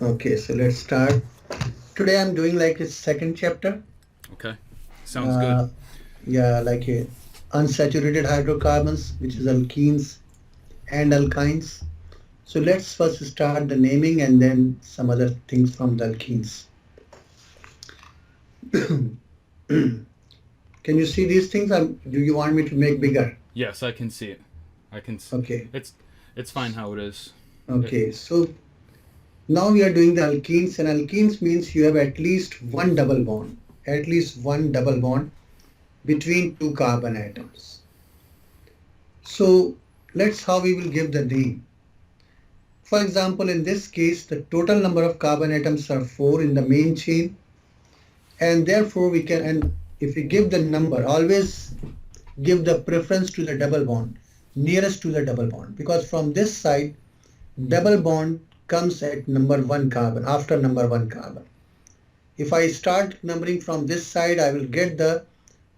Okay, so let's start. Today I'm doing like a second chapter. Okay. Sounds good. Uh, yeah, like a unsaturated hydrocarbons, which is alkenes and alkynes. So let's first start the naming and then some other things from the alkenes. Can you see these things? Do you want me to make bigger? Yes, I can see it. Okay. It's fine how it is. Okay. So now we are doing the alkenes, and alkenes means you have at least one double bond, at least one double bond between two carbon atoms. So let's how we will give the name. For example, in this case, the total number of carbon atoms are 4 in the main chain, and therefore we can, and if we give the number, always give the preference to the double bond, nearest to the double bond, because from this side, double bond comes at number 1 carbon, after number 1 carbon. If I start numbering from this side, I will get the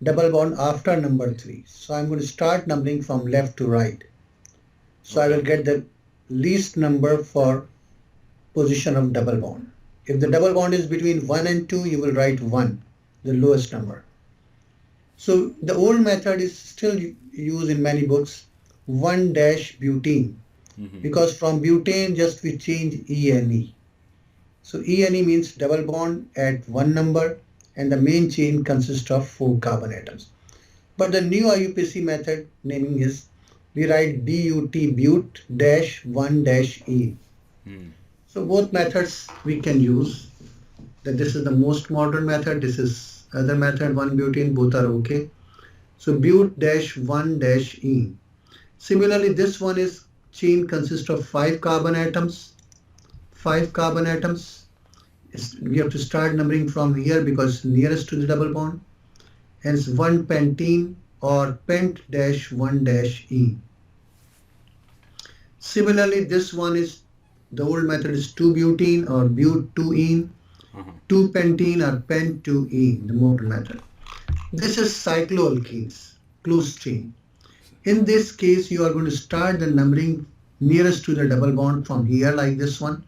double bond after number 3. So I'm going to start numbering from left to right. So I will get the least number for position of double bond. If the double bond is between 1 and 2, you will write 1, the lowest number. So the old method is still used in many books, 1-butene, because from butane just we change ENE. So ENE means double bond at one number, and the main chain consists of 4 carbon atoms. But the new IUPAC method naming is we write BUT but dash 1 dash E. So both methods we can use. That this is the most modern method. This is other method, 1-butene, both are okay. So but dash 1 dash E. Similarly, this one is chain consists of 5 carbon atoms. 5 carbon atoms. We have to start numbering from here because nearest to the double bond. Hence 1 pentene or pent dash 1 dash E. Similarly, this one is, the old method is 2-butene or but-2-ene, 2-pentene or pent-2-ene, the modern method. This is cycloalkenes, closed chain. In this case, you are going to start the numbering nearest to the double bond from here, like this one,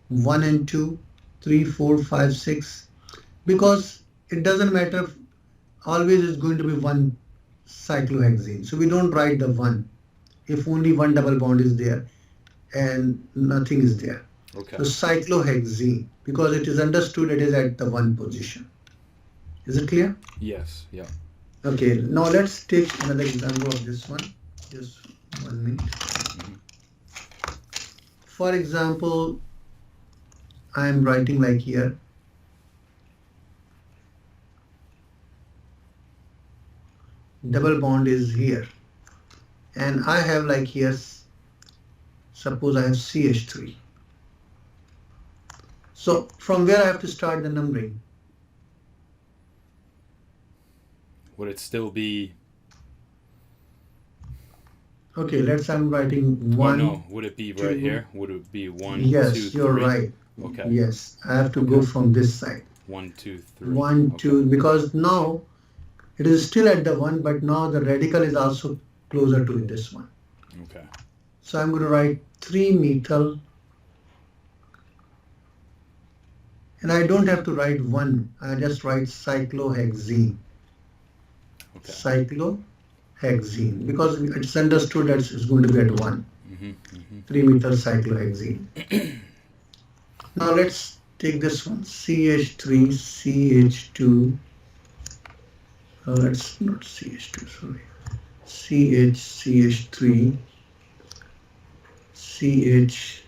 1 and 2, 3, 4, 5, 6, because it doesn't matter, always is going to be one cyclohexane. So we don't write the 1 if only one double bond is there and nothing is there. Okay. So cyclohexane, because it is understood it is at the 1 position. Is it clear? Yes. Yeah. Okay, now let's take another example of this one. Just 1 minute. For example, I am writing like here. Double bond is here. And I have like here, suppose I have CH3. So from where I have to start the numbering? Would it still be? Okay, let's I'm writing 1. Or no, would it be right 2. here? Would it be 1, Yes, 2, 3? you're right. Okay. Yes, I have to go from this side. 1, 2, 3. 1, 2, because now it is still at the 1, but now the radical is also closer to this one. Okay. So I'm going to write 3-methyl, and I don't have to write 1, I just write cyclohexene. Okay. Cyclohexene, because it's understood that it's going to be at 1. 3-methyl cyclohexene. Now let's take this one, CH3, CH2, let's not CH2, sorry, CH3, CH2,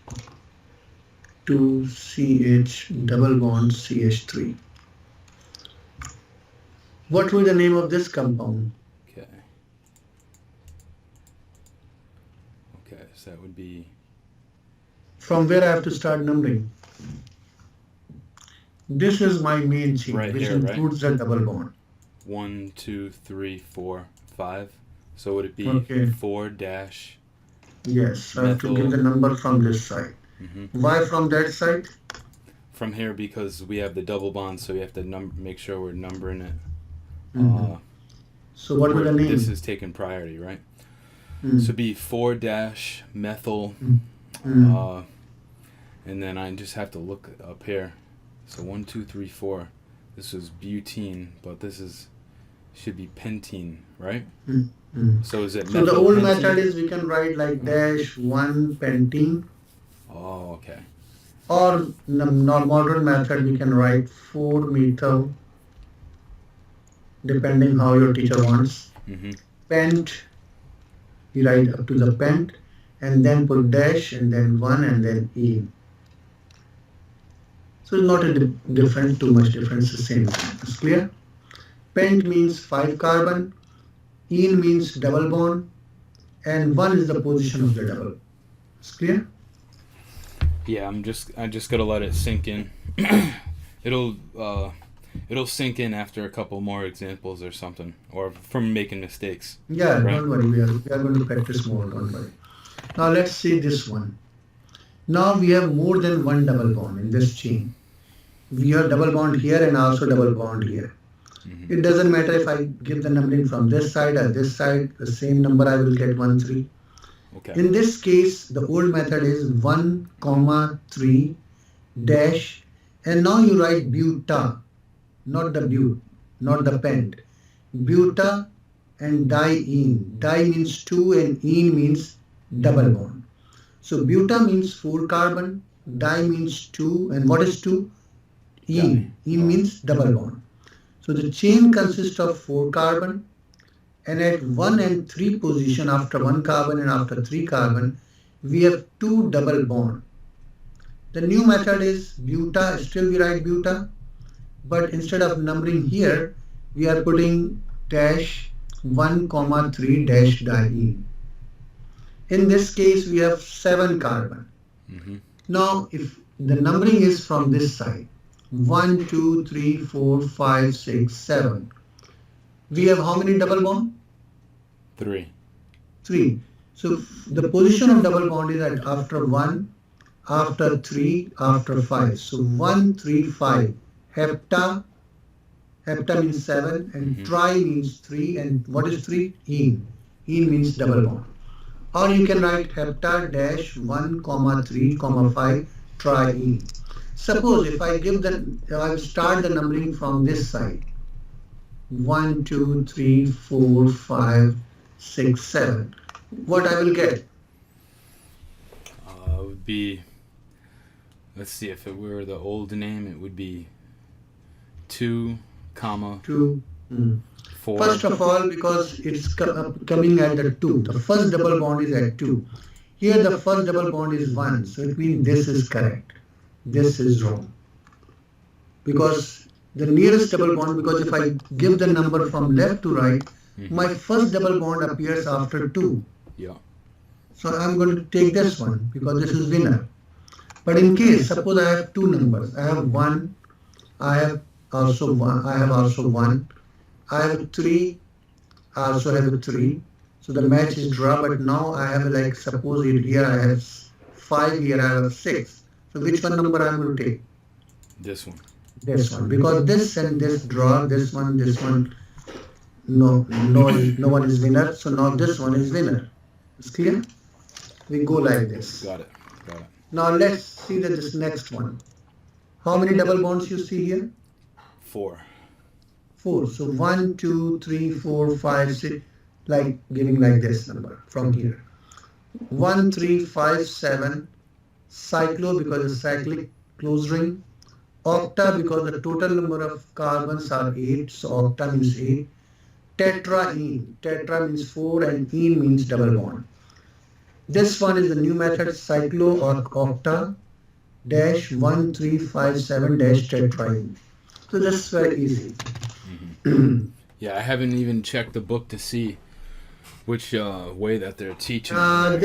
CH double bond CH3. What will be the name of this compound? Okay. Okay, so that would be. From where I have to start numbering? This is my main chain, Right which here, includes the double bond. 1, 2, 3, 4, 5. So would it be Okay. 4 dash? Yes, I have to give the number from this side. Why from that side? From here because we have the double bond, so we have to make sure we're numbering it. So what will the name? This is taking priority, right? So it'd be 4 dash methyl, and And then I just have to look up here. So 1, 2, 3, 4. This was butene, but this should be pentene, right? So is it So the old methylpentene? method is we can write like dash 1 pentene, Oh, okay. or in the modern method we can write 4 methyl, depending how your teacher wants. Pent, you write up to the pent, and then put dash, and then 1, and then ene. So it's not a different, too much difference, the same thing. It's clear? Pent means 5 carbon, ene means double bond, and 1 is the position of the double. It's clear? Yeah, I just gotta let it sink in. It'll sink in after a couple more examples or something, or from making mistakes. Yeah, right? Don't worry, we are going to practice more, don't worry. Now let's see this one. Now we have more than one double bond in this chain. We have double bond here and also double bond here. It doesn't matter if I give the numbering from this side or this side, the same number I will get 1, 3. Okay. In this case, the old method is 1, 3 dash, and now you write buta, not the but, not the pent. Buta and diene. Di means 2 and ene means double bond. So buta means 4 carbon, di means 2, and what is 2? Ene. Ene means double bond. So the chain consists of 4 carbon, and at 1 and 3 position, after 1 carbon and after 3 carbon, we have 2 double bond. The new method is buta, still we write buta, but instead of numbering here, we are putting dash 1, 3 dash diene. In this case, we have 7 carbon. Now, if the numbering is from this side, 1, 2, 3, 4, 5, 6, 7. We have how many double bond? 3. 3. So the position of double bond is at after 1, after 3, after 5. So 1, 3, 5. Hepta means 7, and tri means 3. And what is 3? Ene. Ene means double bond. Or you can write hepta dash 1, 3, 5 triene. Suppose if I start the numbering from this side, 1, 2, 3, 4, 5, 6, 7. What I will get? Would be, let's see, if it were the old name, it would be 2, 2. 4. First of all, because it's coming at the 2, the first double bond is at 2. Here the first double bond is 1, so it means this is correct. This is wrong. Because the nearest double bond, because if I give the number from left to right, my first double bond appears after 2. Yeah. So I'm going to take this one because this is winner. But in case, suppose I have 2 numbers. I have 1, I have also 1, I have also 1, I have 3, I also have a 3. So the match is draw, but now I have like, suppose here I have 5, here I have 6. So which one number I am going to take? This one. This one. Because this and this draw, this one, no one is winner. So now this one is winner. It's clear? We go like this. Got it. Now let's see this next one. How many double bonds you see here? 4. 4. So 1, 2, 3, 4, 5, 6. Like giving like this number from here. 1, 3, 5, 7. Cyclo because it's cyclic close ring. Octa because the total number of carbons are 8. So octa means 8. Tetraene. Tetra means 4 and ene means double bond. This one is the new method, cyclo or octa dash 1, 3, 5, 7 dash tetraene. So that's very easy. Yeah, I haven't even checked the book to see which way that they're teaching. I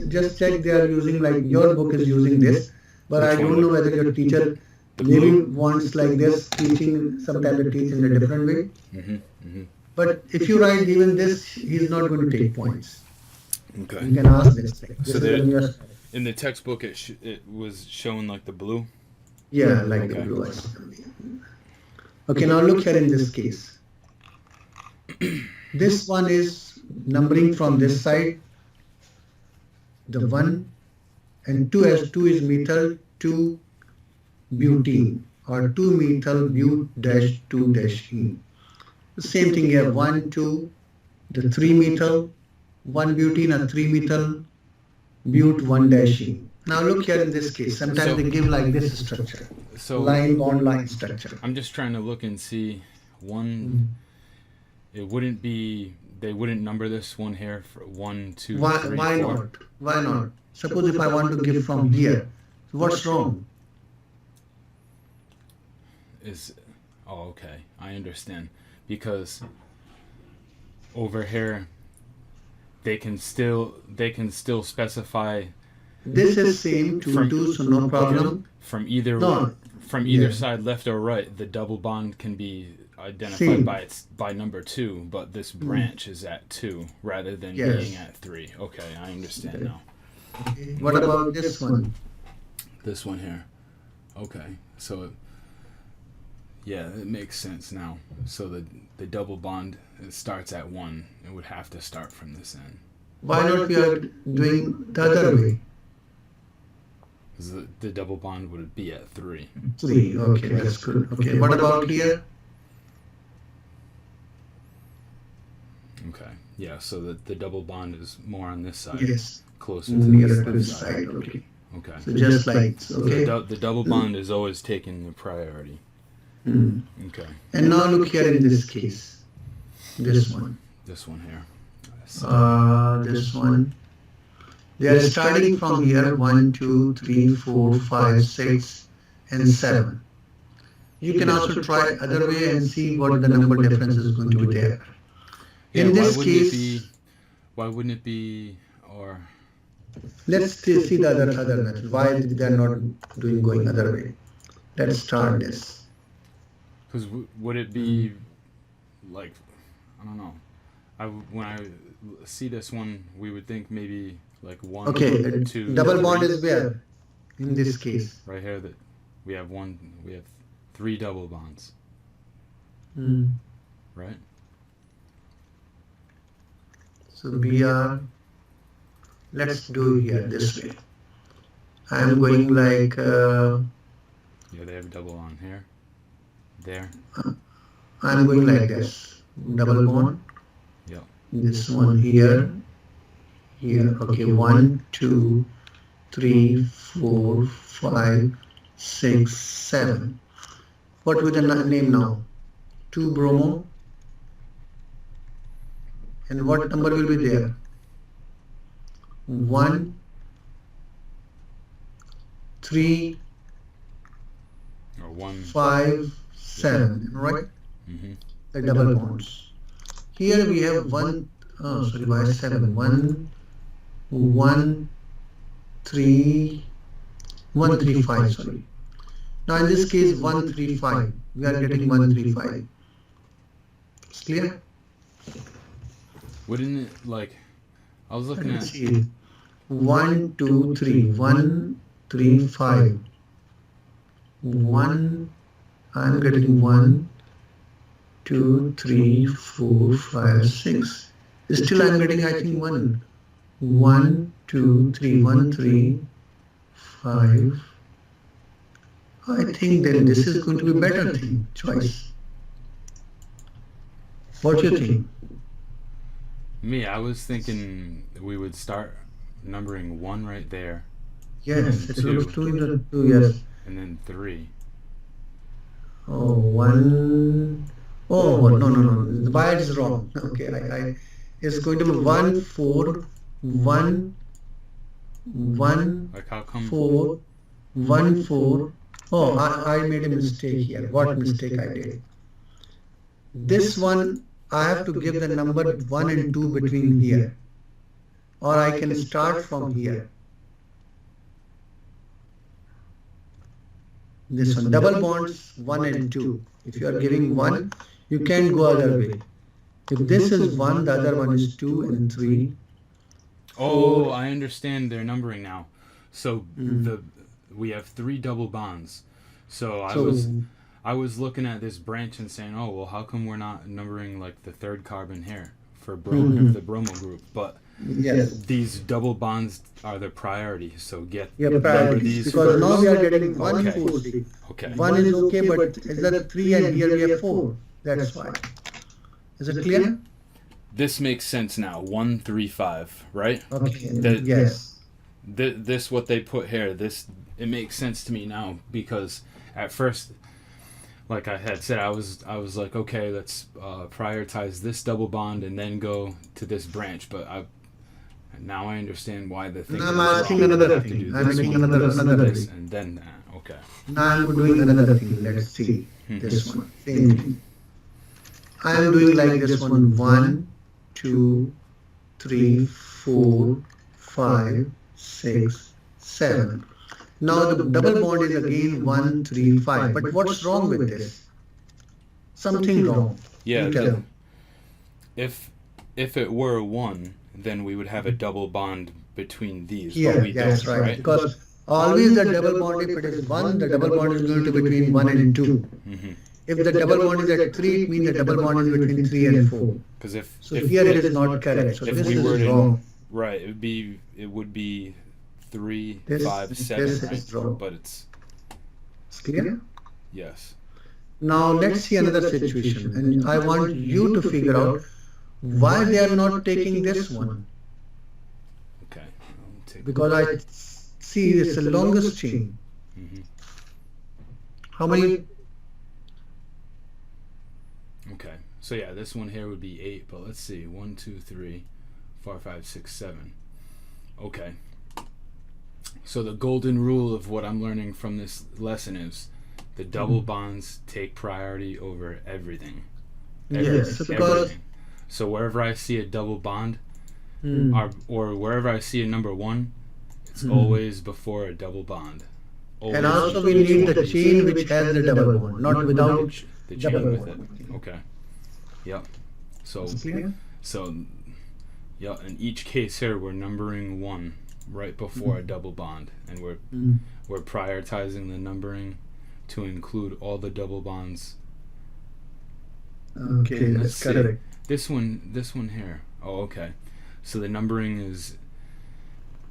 just checked, they are using, like your book is using this, but I don't know whether your teacher maybe wants like this teaching, sometimes they teach in a different way. But if you write even this, he is not going to take points. Okay. You can ask this thing. So in the textbook, it was showing like the blue? Yeah, like the blue. Okay, now look here in this case. This one is numbering from this side, the 1, and 2s2 is methyl 2 butene or 2 methyl but dash 2 dash ene. The same thing here, 1, 2, the 3 methyl, 1 butene or 3 methyl but 1 dash ene. Now look here in this case, sometimes they give like this structure, So line bond line structure. I'm just trying to look and see one. It wouldn't be. They wouldn't number this one here for 1, 2, Why, 3, why 4. not? Why not? Suppose if I want to give from here, what's wrong? Okay, I understand, because over here they can still specify This is same 2, 2, so no problem. from either No. side, left or right. The double bond can be identified Same. by number 2, but this branch is at 2 rather than Yes. being at 3. Okay, I understand now. What about this one? This one here. Okay, so yeah, it makes sense now. So the double bond, it starts at 1. It would have to start from this end. Why not we are doing the other way? 'Cause the double bond would be at 3. 3, okay, that's good. Okay, what about here? Okay, yeah, so the double bond is more on this side, Yes, closer to nearer to this this side. side, okay. Okay. So just like, So okay. the double bond is always taking the priority. Mm. Okay, And now look here in this case, this one. this one here. This one. They are starting from here 1, 2, 3, 4, 5, 6, and 7. You can also try other way and see what the number difference is going to be there. Yeah, In this case, why wouldn't it be, or let's see the other method. Why they are not going other way? Let's start this. because would it be like, I don't know. When I see this one, we would think maybe like 1, Okay, 2, double bond 3. is where? In this case. Right here that we have 3 double bonds, Mm. right? So we are, let's do here this way. I am going like, Yeah, they have double on here, there. I am going like this. Double bond. Yep. This one here. Here. Okay, 1, 2, 3, 4, 5, 6, 7. What will the name now? 2 bromo. And what number will be there? 1, 3, Or 1. 5, 7. Right? Mm-hmm. The double bonds. Here we have 1, oh sorry, why 7? 1, 1, 3, 1, 3, 5, sorry. Now in this case 1, 3, 5. We are getting 1, 3, 5. It's clear? Wouldn't it, like, I was looking at, See. 1, 2, 3. 1, 3, 5. 1, I'm getting 1, 2, 3, 4, 5, 6. Still I'm getting, I think, 1. 1, 2, 3, 1, 3, 5. I think then this is going to be better thing, choice. What do you think? me, I was thinking we would start numbering 1 right there, Yes, it Two. looks 2 in the 2, yes. and then 3. Oh, 1. Oh, no. The byte is wrong. Okay, it's going to be 1, 4, 1, 1, Like, how come? 4, 1, 4. Oh, I made a mistake here. What mistake I did? This one, I have to give the number 1 and 2 between here. Or I can start from here. This one, double bonds 1 and 2. If you are giving 1, you can go other way. If this is 1, the other one is 2 and 3. Oh, I understand their numbering now. So Mm. we have 3 double bonds. So So, I was looking at this branch and saying, oh well, how come we're not numbering like the 3rd carbon here for Mhm. the bromo group? But Yes. These double bonds are the priority. So Yeah, remember priorities. these Because now first. we are getting one Okay. 4, 6. Okay. One is okay, but is that 3 and here we have 4. That's why. Is it clear? This makes sense now. 1, 3, 5, right? Okay. The- Yes. This what they put here. This it makes sense to me now because at first, like I had said, I was like, okay, let's prioritize this double bond and then go to this branch. But now I understand why the thing. I'm is asking wrong. another I have to thing. do I'm this making one, another this, thing. and then that. Okay. Now I'm doing another thing. Let's see. This one. Same thing. I'm doing like this one. 1, 2, 3, 4, 5, 6, 7. Now the double bond is again 1, 3, 5. But what's wrong with this? Something wrong. Yeah. You tell me. If it were 1, then we would have a double bond between these. Yeah, but we that's don't, right. Because always the double bond, if it is 1, the double bond is going to be between 1 and 2. Mm-hmm. If the double bond is at 3, it means the double bond is between 3 and 4. Because So here it is not correct. So if this we is were to- wrong. right, it would be 3, This- 5, 7, this right? is wrong. But it's It's clear? yes. Now let's see another situation. And I want you to figure out why they are not taking this one. Okay. I'll take Because I see it's the longest chain. Mhm. How many? Okay. So yeah, this one here would be 8, but let's see. 1, 2, 3, 4, 5, 6, 7. Okay. So the golden rule of what I'm learning from this lesson is the double bonds take priority over everything. Yes, because Everything. So wherever I see a double bond, Hmm. or wherever I see a number 1, it's always before a double bond. Always and also we need the chain which has the double bond, not without the chain double with bond. it. Okay. Yep. So Clear? yeah, in each case here we're numbering 1 right before a double bond, and we're prioritizing the numbering to include all the double bonds. Okay, Let's that's see. correct. This one here. Oh, okay. So the numbering is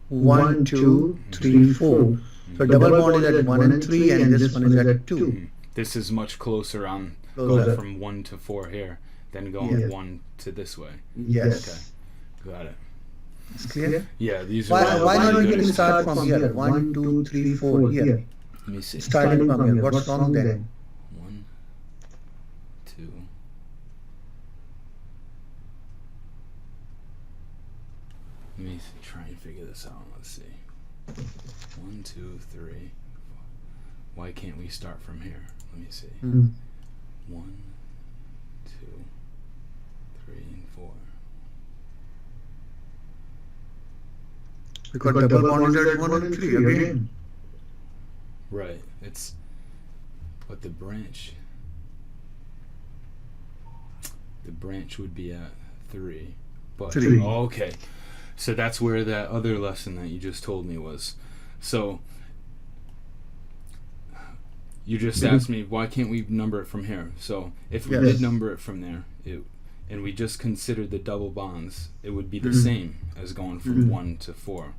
1, 2, 3, 4. So double bond is at 1 and 3, and this one is at 2. this is much closer on Closer. going from 1 to 4 here than going Yes. 1 to this way. Yes. Okay. Got it. It's clear? Yeah, these are all Why not really we good can start examples. from here? 1, 2, 3, 4 here. Let me see. Starting from here. What's wrong then? 1, 2. Let me try and figure this out. Let's see. 1, 2, 3. 4. Why can't we start from here? Let me see. 1, 2, 3, and 4. Because double bond is at 1 and 3 again. Right. It's but the branch would be at 3. But 3. oh, okay. So that's where that other lesson that you just told me was. So you just asked me why can't we number it from here? So if we Yes. did number it from there, and we just considered the double bonds, it would be the same as going from 1 to 4.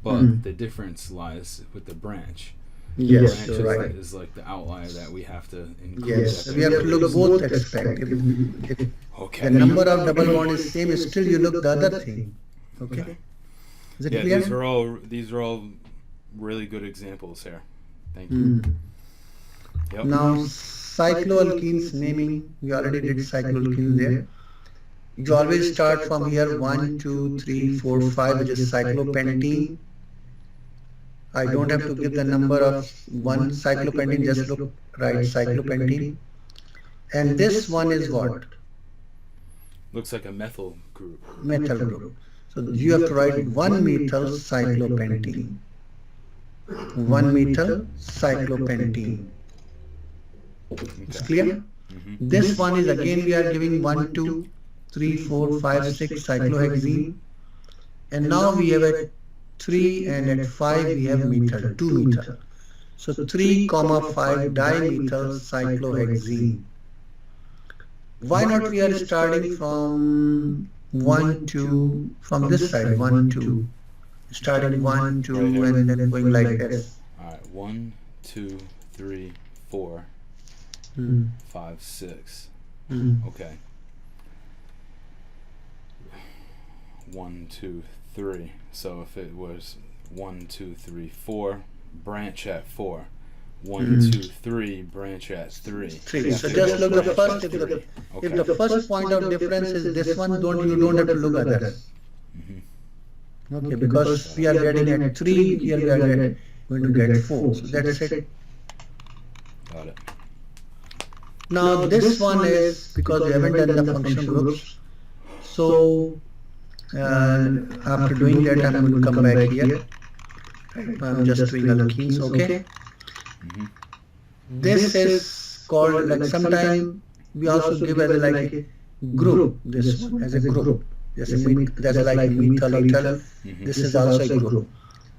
But the difference lies with the branch. Yes, Branch you're right. is like the outlier that we have to include. Yes, that we have to look variable. both aspects. If Okay. the number of double bond is same, still you look the other thing. Okay? Is it Yeah, clear? these are all really good examples here. Thank you. Yep. Now, cycloalkenes naming, you already did cycloalkenes there. You always start from here 1, 2, 3, 4, 5, which is cyclopentene. I don't have to give the number of one cyclopentene, just look right, cyclopentene. And this one is what? Looks like a methyl group. Methyl group. So you have to write 1 methyl cyclopentene. 1 methyl cyclopentene. It's clear? This one is again we are giving 1, 2, 3, 4, 5, 6 cyclohexene. And now we have at 3 and at 5 we have methyl, 2 methyl. So 3, 5 dimethyl cyclohexene. Why not we are starting from 1, 2, from this side, 1, 2. Starting 1, 2, Right here. and then going like this. All right, 1, 2, 3, 4, Mm. 5, 6. Mm. Okay. 1, 2, 3. So if it was 1, 2, 3, 4, branch at 4. 1, 2, 3, branch at 3. 3. So just look the first. If the first point of difference is this one, you don't have to look at others. Mm-hmm. Okay, because we are getting at 3, here we are going to get 4. So that's it. Got it. Now this one is because we haven't done the function groups. So after doing that, I'm going to come back here. I'm just doing alkenes, okay? Mm-hmm. This is called, like, sometime we also give as a group, this one as a group. That's like methyl, ethyl. Mm-hmm. This is also a group.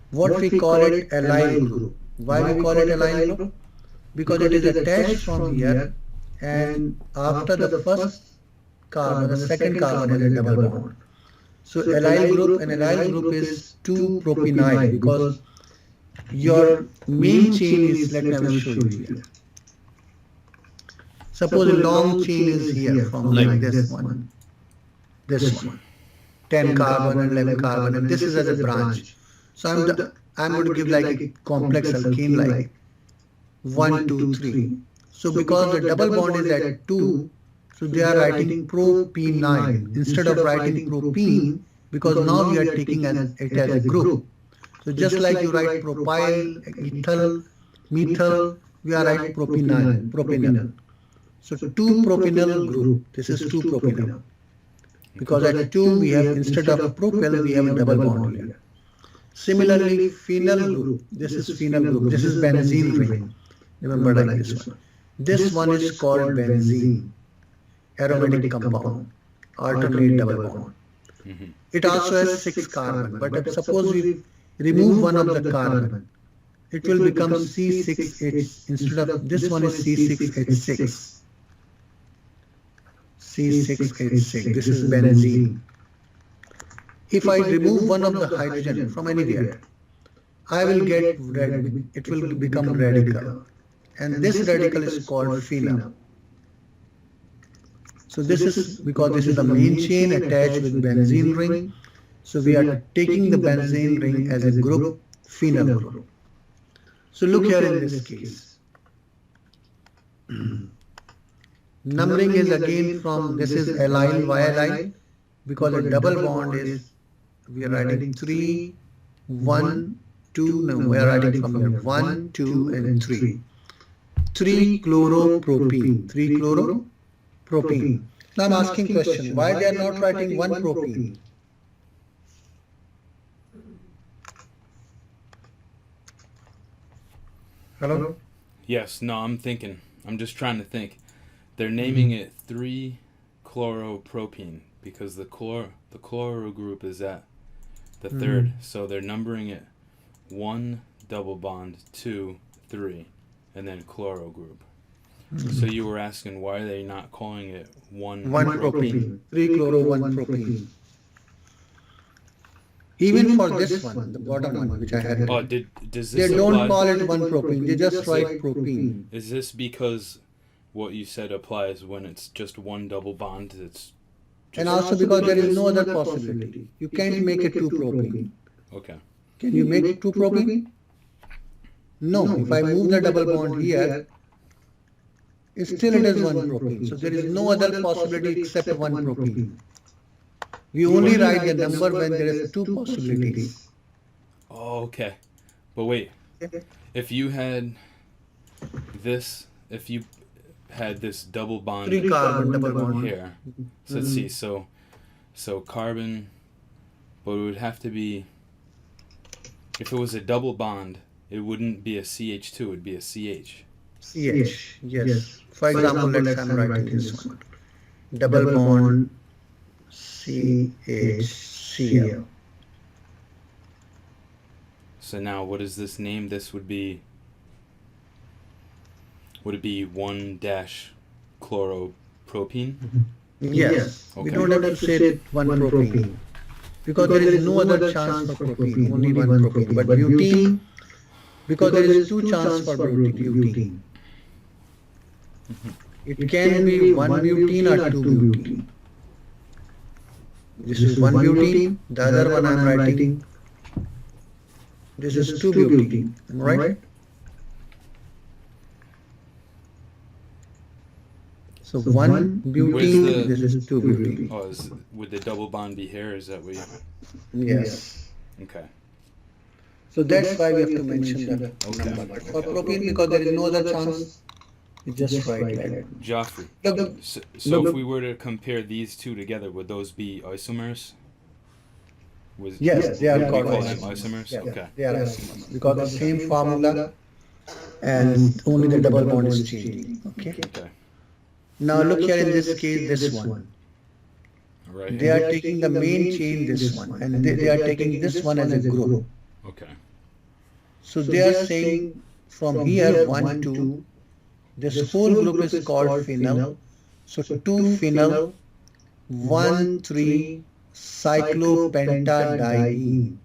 What we call it, allyl group. Why we call it allyl group? Because it is attached from here, and after the first carbon, the second carbon has a double bond. So allyl group is 2-propanide, because your main chain is, let me show you here. Suppose a long chain is here from like this one, 10 carbon and 11 carbon, and this is as a branch. So I'm going to give like a complex alkane like 1, 2, 3. So because the double bond is at 2, so they are writing propene instead of writing propene, because now we are taking it as a group. So just like you write propyl, ethyl, methyl, we are writing propenyl. So 2-propenyl group. This is 2-propenyl. Because at 2 we have, instead of propyl, we have a double bond here. Similarly, phenyl group. This is phenyl group. This is benzene ring. Remember like this one. This one is called benzene, aromatic compound, alternate double bond. Mm-hmm. It also has 6 carbon, but if suppose we remove one of the carbon, it will become C6H. Instead of this one is C6H6. C6H6. This is benzene. If I remove one of the hydrogen from anywhere, I will get red. It will become radical, and this radical is called phenyl. So this is because this is the main chain attached with benzene ring. So we are taking the benzene ring as a group, phenyl group. So look here in this case. Numbering is again from, this is allyl, why allyl? Because a double bond is, we are writing 3, 1, 2, no, we are writing from here 1, 2 and 3. 3-chloropropene. 3-chloropropene. Now I'm asking question, why they are not writing 1-propene? Hello? Yes, no, I'm thinking. I'm just trying to think. They're naming it 3-chloropropene because the chloro group is at the third. So they're numbering it 1 double bond, 2, 3, and then chloro group. So you were asking why are they not calling it 1-propene? 3-chloro-1-propene. Even for this one, the bottom one, which I had. Oh, does this They don't apply? call it 1-propene. They just write propene. Is this because what you said applies when it's just one double bond? It's And also because there is no other possibility. You can't make it 2-propene. okay. Can you make it 2-propene? No. If I move the double bond here, it is 1-propene. So there is no other possibility except 1-propene. We only write the number when there is 2 possibilities. Oh, okay. But wait, if you had this, double bond 3 carbon double bond here, so let's see, so carbon, but it would have to be, if it was a double bond, it wouldn't be a CH2, it would be a CH. CH, yes. For example, let's I'm writing this one. Double bond CHCl. So now what is this name? This would be, would it be 1-chloropropene? Yes. We Okay. don't have to say one propene because there is no other chance for propene, only one propene. But butene, because there is two chance for butene. It can be one butene or two butene. This is one butene, the other one I am writing. This is two butene. Am I right? So one butene, this is two butene. Oh, would the double bond be here? Is that what you? Yes. Okay. So that's why we have to mention the Okay. number. But for propene, because there is no other chance, we just write like that. Joffrey. Look, So if we were to compare these two together, would those be isomers? yes, they are would we called call them isomers. isomers? Yeah, Okay. they are isomers because the same formula and only the double bond is changing. Okay. Okay. Now look here in this case, this one. All right. They are taking the main chain, this one, and they are taking this one as a group. Okay. So they are saying from here 1, 2, this whole group is called phenyl. So 2 phenyl, 1, 3 cyclopentadiene,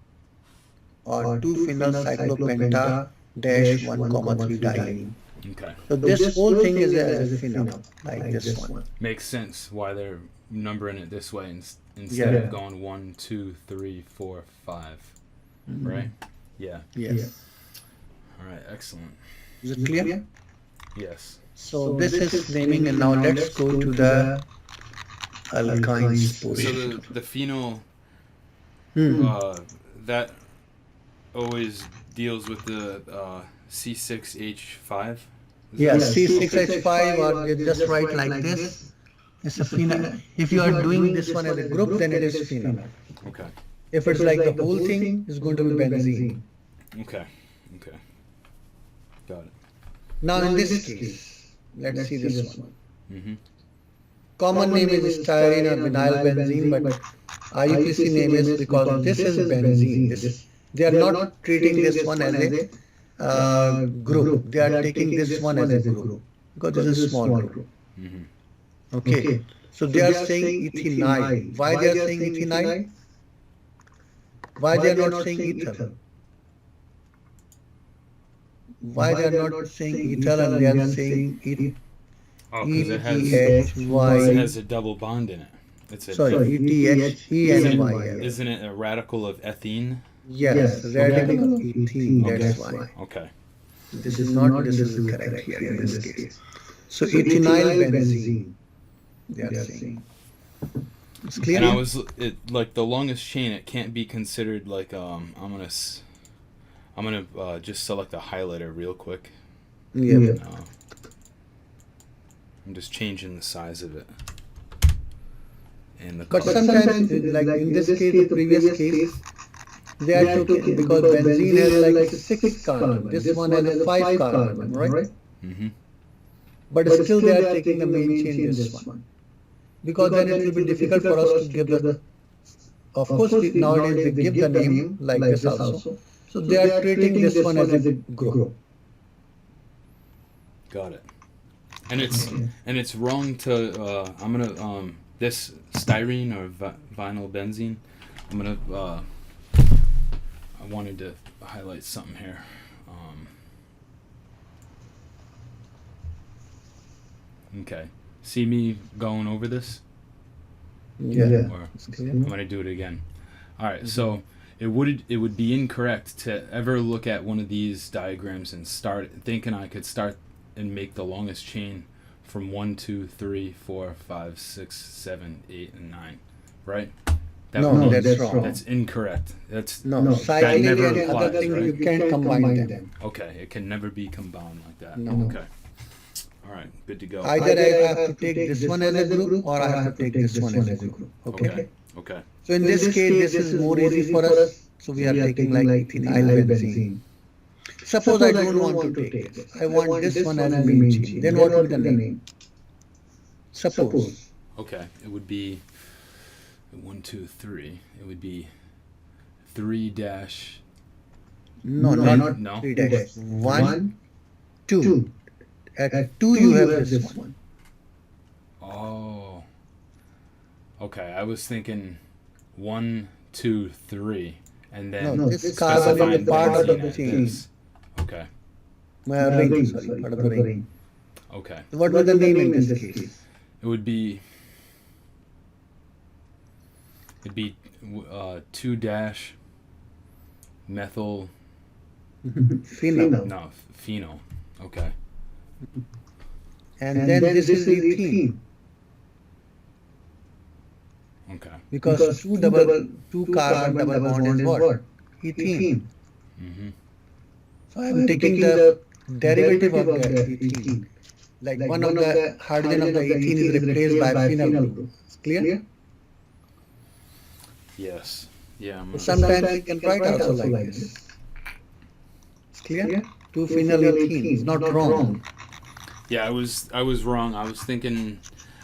or 2 phenyl cyclopenta dash 1, 3 diene. Okay. So this whole thing is a phenyl, like this one. Makes sense why they're numbering it this way instead of going 1, 2, 3, 4, 5. Right? Yeah. Yes. All right. Excellent. Is it clear? Yes. So this is naming, and now let's go to the alkynes So portion. the phenol that always deals with the C6H5. Yeah, C6H5, or you just write like this. It's a phenol. If you are doing this one as a group, then it is phenol. Okay. If it's like the whole thing, it's going to be benzene. Okay. Okay. Got it. Now in this case, let's see this one. Mm-hmm. Common name is styrene or vinyl benzene, but IUPAC name is because this is benzene. They are not treating this one as a group. They are taking this one as a group because this is a small group. Mm-hmm. Okay. So they are saying ethynyl. Why they are saying ethynyl? Why they are not saying ethyl? Why they are not saying ethyl and they are saying Oh, because it ETHY. has a double bond in it. It's a Sorry, ETHENYL. Isn't it a radical of ethene? Yes, radical of ethene. That's Okay. why. Okay. This is correct here in this case. So ethynyl benzene. They are saying. It's clear. And I was like the longest chain. It can't be considered like I'm gonna just select a highlighter real quick. Yeah. I'm just changing the size of it. And the But color. sometimes, like in this case, the previous case, they are taking, because benzene has like 6 carbon. This one has a 5 carbon, right? Mm-hmm. But still they are taking the main chain, this one. Because then it will be difficult for us to give the, of course nowadays they give the name like this also. So they are treating this one as a group. Got it. And it's wrong to I'm gonna this styrene or vinyl benzene. I'm gonna I wanted to highlight something here. Okay. See me going over this? Yeah. Or I'm gonna do it again. All right. So it would be incorrect to ever look at one of these diagrams and start thinking I could start and make the longest chain from 1, 2, 3, 4, 5, 6, 7, 8, and 9, right? No, that's wrong. That's incorrect. That's No, cycling never and other applies, things right? you can't combine them. Okay. It can never be combined like that. No. Okay. All right. Good to go. Either I have to take this one as a group or I have to take this one as a group. Okay. Okay. So in this case, this is more easy for us. So we are taking like ethynyl benzene. Suppose I don't want to take this. I want this one as a main chain. Then what would be the name? Suppose. Okay. It would be 1, 2, 3. It would be 3 dash. No, not No. 3 dash. 1, 2. At 2 you have this one. Oh. Okay, I was thinking 1, 2, 3, and then No, this carbon specifying is the part of benzene the as chain. this. Okay. Ring, sorry, part of the ring. Okay. What was the name in this case? It would be. It'd be 2 dash methyl. Phenol. No, phenol. Okay. And then this is ethene. Okay. Because two carbon double bond is what? Ethene. Mm-hmm. So I am taking the derivative of the ethene. Like one of the hydrogen of the ethene is replaced by phenyl group. Clear? Yes. Yeah. Sometimes you can write also like this. It's clear? 2 phenyl is not wrong. Yeah, I was wrong. I was thinking,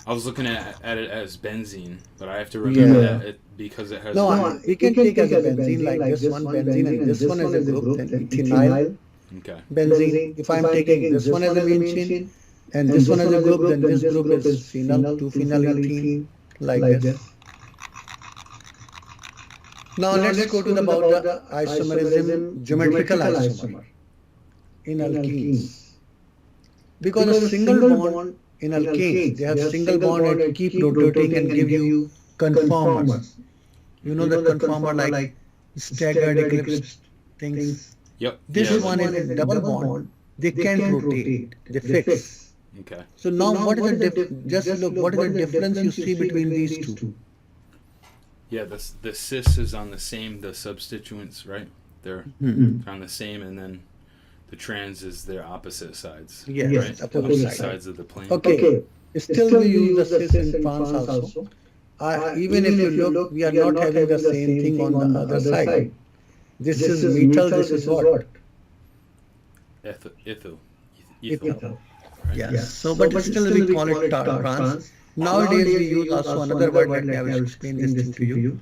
I was looking at it as benzene, but I have to remember that it because it has. No, we can take as a benzene like this one benzene and this one as a group, then ethynyl. Okay. Benzene. If I'm taking this one as a main chain and this one as a group, then this group is phenyl, 2 phenyl ethene, like this. Now let's go to about the isomerism, geometrical isomer in alkenes. Because a single bond in alkenes, they have single bond and keep rotating and give you conformers. You know the conformer like staggered eclipse things. Yep. This one is a double bond. They can't rotate. They fix. Okay. So now what is the just look, what is the difference you see between these two? Yeah, the cis is on the same, the substituents, right? They're on the same, and then the trans is their opposite sides. Yes, right? opposite sides of the plane. Okay. Still we use the cis in France also. Even if you look, we are not having the same thing on the other side. This is methyl, this is what? Ethyl. Right? Yes. So, but still we call it trans. Nowadays we use also another word, let me I will explain this thing to you.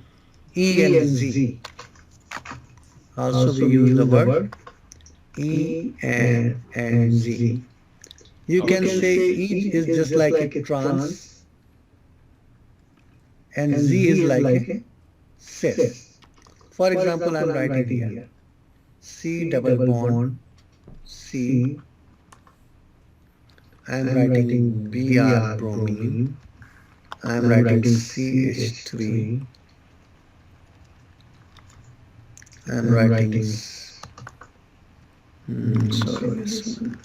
E and Z. Also we use the word E and Z. You can say E is just like a trans and Z is like a cis. For example, I am writing here C double bond C. I am writing Br bromine. I am writing CH3. I am writing sorry, this one.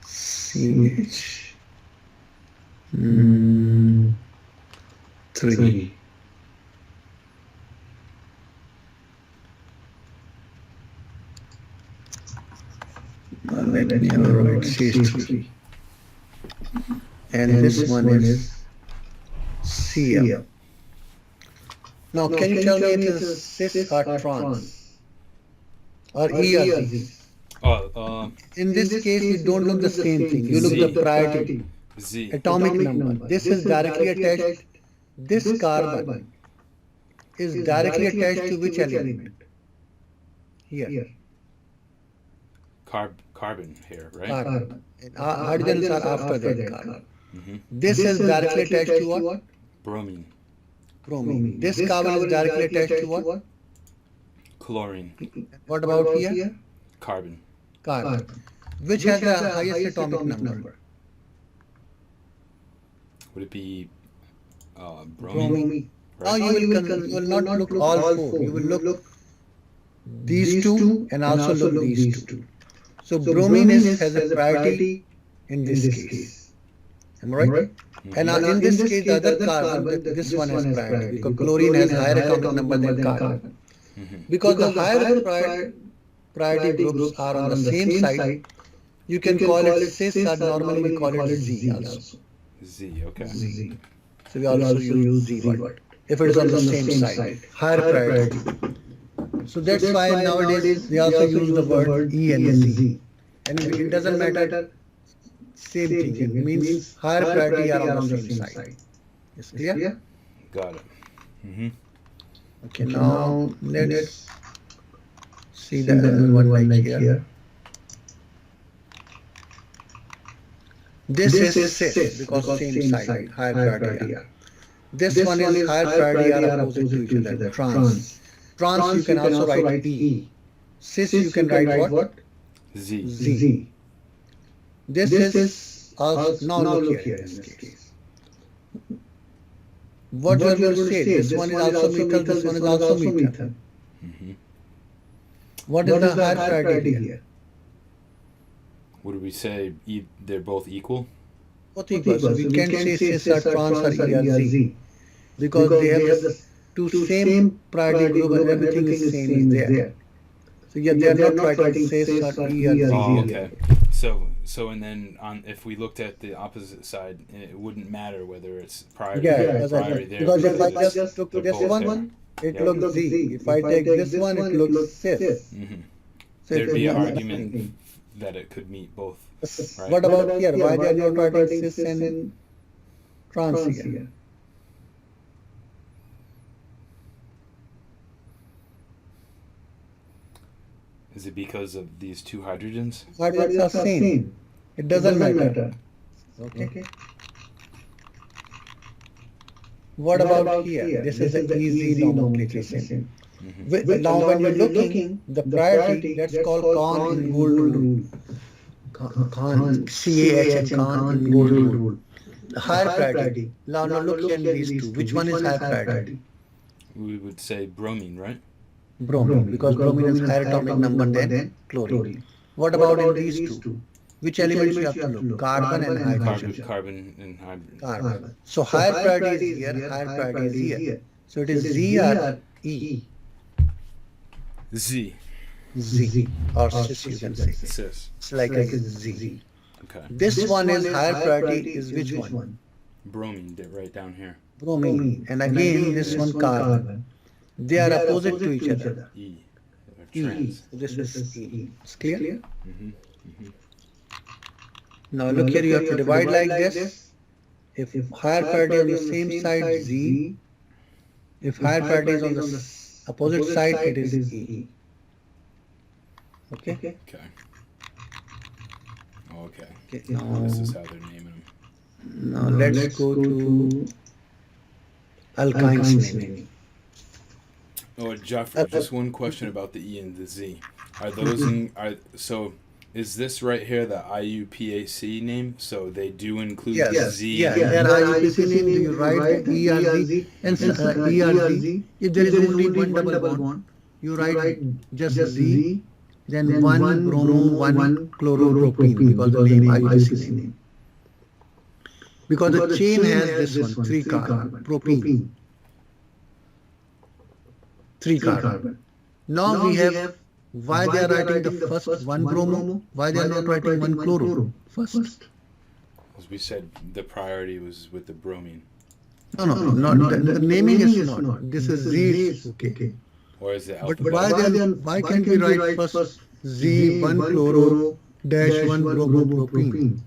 CH 3. Let me write CH3. And this one is Cl. Now, can you tell me it is cis or trans? Or E or Z? In this case, we don't look the same thing. You look the priority. Z. Atomic number. This is directly attached. This carbon is directly attached to which element? Here. Carbon here, right? Carbon. And hydrogens are after that carbon. This is directly attached to what? Bromine. Bromine. This carbon is directly attached to what? Chlorine. What about here? Carbon. Carbon. Which has the highest atomic number? Would it be Bromine. Right? Now you will not look all four. You will look these two and also look these two. So bromine has a priority in this case. Am I right? And in this case, the other carbon, this one has priority because chlorine has higher atomic number than carbon. Because the higher priority groups are on the same side, you can call it cis or normally we call it Z also. Z, okay. Z. So we also use Z word if it is on the same side, higher priority. So that's why nowadays they also use the word E and Z. And it doesn't matter, same thing. It means higher priority are on the same side. Is clear? Got it. Okay, now let's see the other one like here. This is cis because same side, higher priority are. This one is higher priority are opposite to each other. Trans. Trans you can also write E. Cis you can write what? Z. Z. This is also, now look here in this case. What you are going to say? This one is also methyl, this one is also methyl. Mm-hmm. What is the higher priority here? What do we say? They're both equal? Both equal. So we can say cis or trans or E or Z because they have the two same priority group and everything is same is there. So yeah, they are not writing cis or E or Z. Oh, okay. So and then if we looked at the opposite side, it wouldn't matter whether it's priority there or priority there. Because if I just took this one, it looks Z. If I take this one, it looks cis. Mm-hmm. So there'd be an argument that it could meet both. Right? What about here? Why they are not writing cis and trans here? Is it because of these two hydrogens? Hydrogens are same. It doesn't matter. Okay. What about here? This is an easy nomenclature. Mm-hmm. Now when you're looking, the priority, let's call Kahn in gold rule. Kahn, CAH and Kahn in gold rule. The higher priority. Now look here in these two. Which one is higher priority? We would say bromine, right? Bromine, because bromine is higher atomic number than chlorine. What about in these two? Which elements you have to look? Carbon and hydrogen. Carbon and hydrogen. Carbon. So higher priority is here, higher priority is here. So it is Z or E? Z. Z. Or cis you can say. Cis. It's like a Z. Okay. This one is higher priority is which one? Bromine, right down here. Bromine. And again this one carbon. They are opposite to each other. E. E. This is E. It's clear? Mm-hmm. Mm-hmm. Now look here, you have to divide like this. If higher priority on the same side, Z. If higher priority is on the opposite side, it is E. Okay? Okay. Now, This is how they're naming them. Now let's go to Alkynes naming. Oh, Joffrey, just one question about the E and the Z. Are those is this right here the IUPAC name? So they do include the Z? Yeah, in IUPAC name you write ERZ and ERZ. If there is only one double bond, you write just Z, then one bromo, one chloropropene, because the name IUPAC name. Because the chain has this one, 3 carbon, propene. 3 carbon. Now we have why they are writing the first one bromo, why they are not writing one chloro first. As we said, the priority was with the bromine. No, the naming is not. This is Z. Okay. Or is it But alphabetical? why can't we write first Z, one chloro, dash one bromopropene?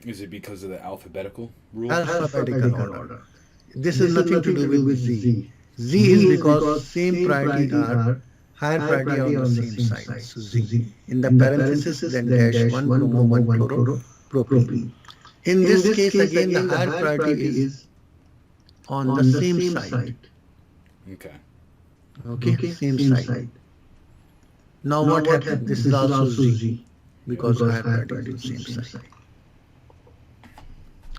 Is it because of the alphabetical rule? Alphabetical order. This is nothing to do with Z. Z is because same priority are higher priority on the same side. So Z. In the parenthesis, then dash one bromo, one chloropropene. In this case, again, the higher priority is on the same side. Okay, same side. Now what happened? This is also Z because higher priority is same side.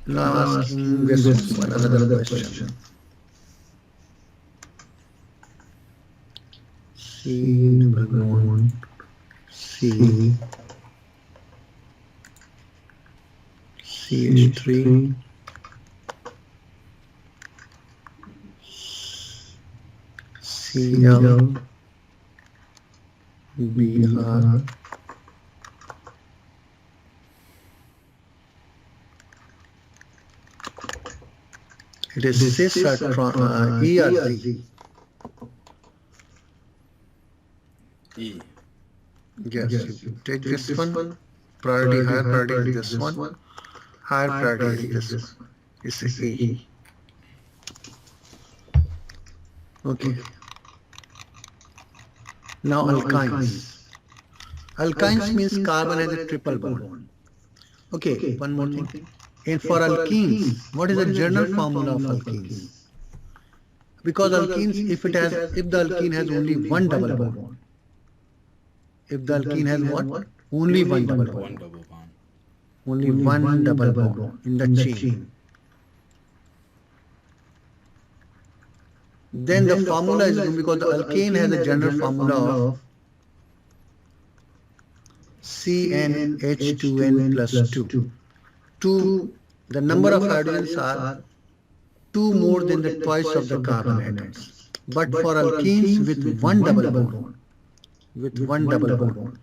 Now asking this one, another question. C, CH3, Cl, Br, it is cis or E or Z? E. Yes, you take this one, priority, higher priority is this one, higher priority is this one. It's E. Okay. Now alkynes. Alkynes means carbon has a triple bond. Okay, one more thing. And for alkenes, what is the general formula of alkenes? Because alkenes, if the alkene has only one double bond, if the alkene has what? Only one double One bond. double bond. Only one double bond in the chain. Then the formula is given because the alkane has a general formula of CnH2n plus 2. The number of hydrogens are 2 more than the twice of the carbon atoms. But for alkenes with one double bond,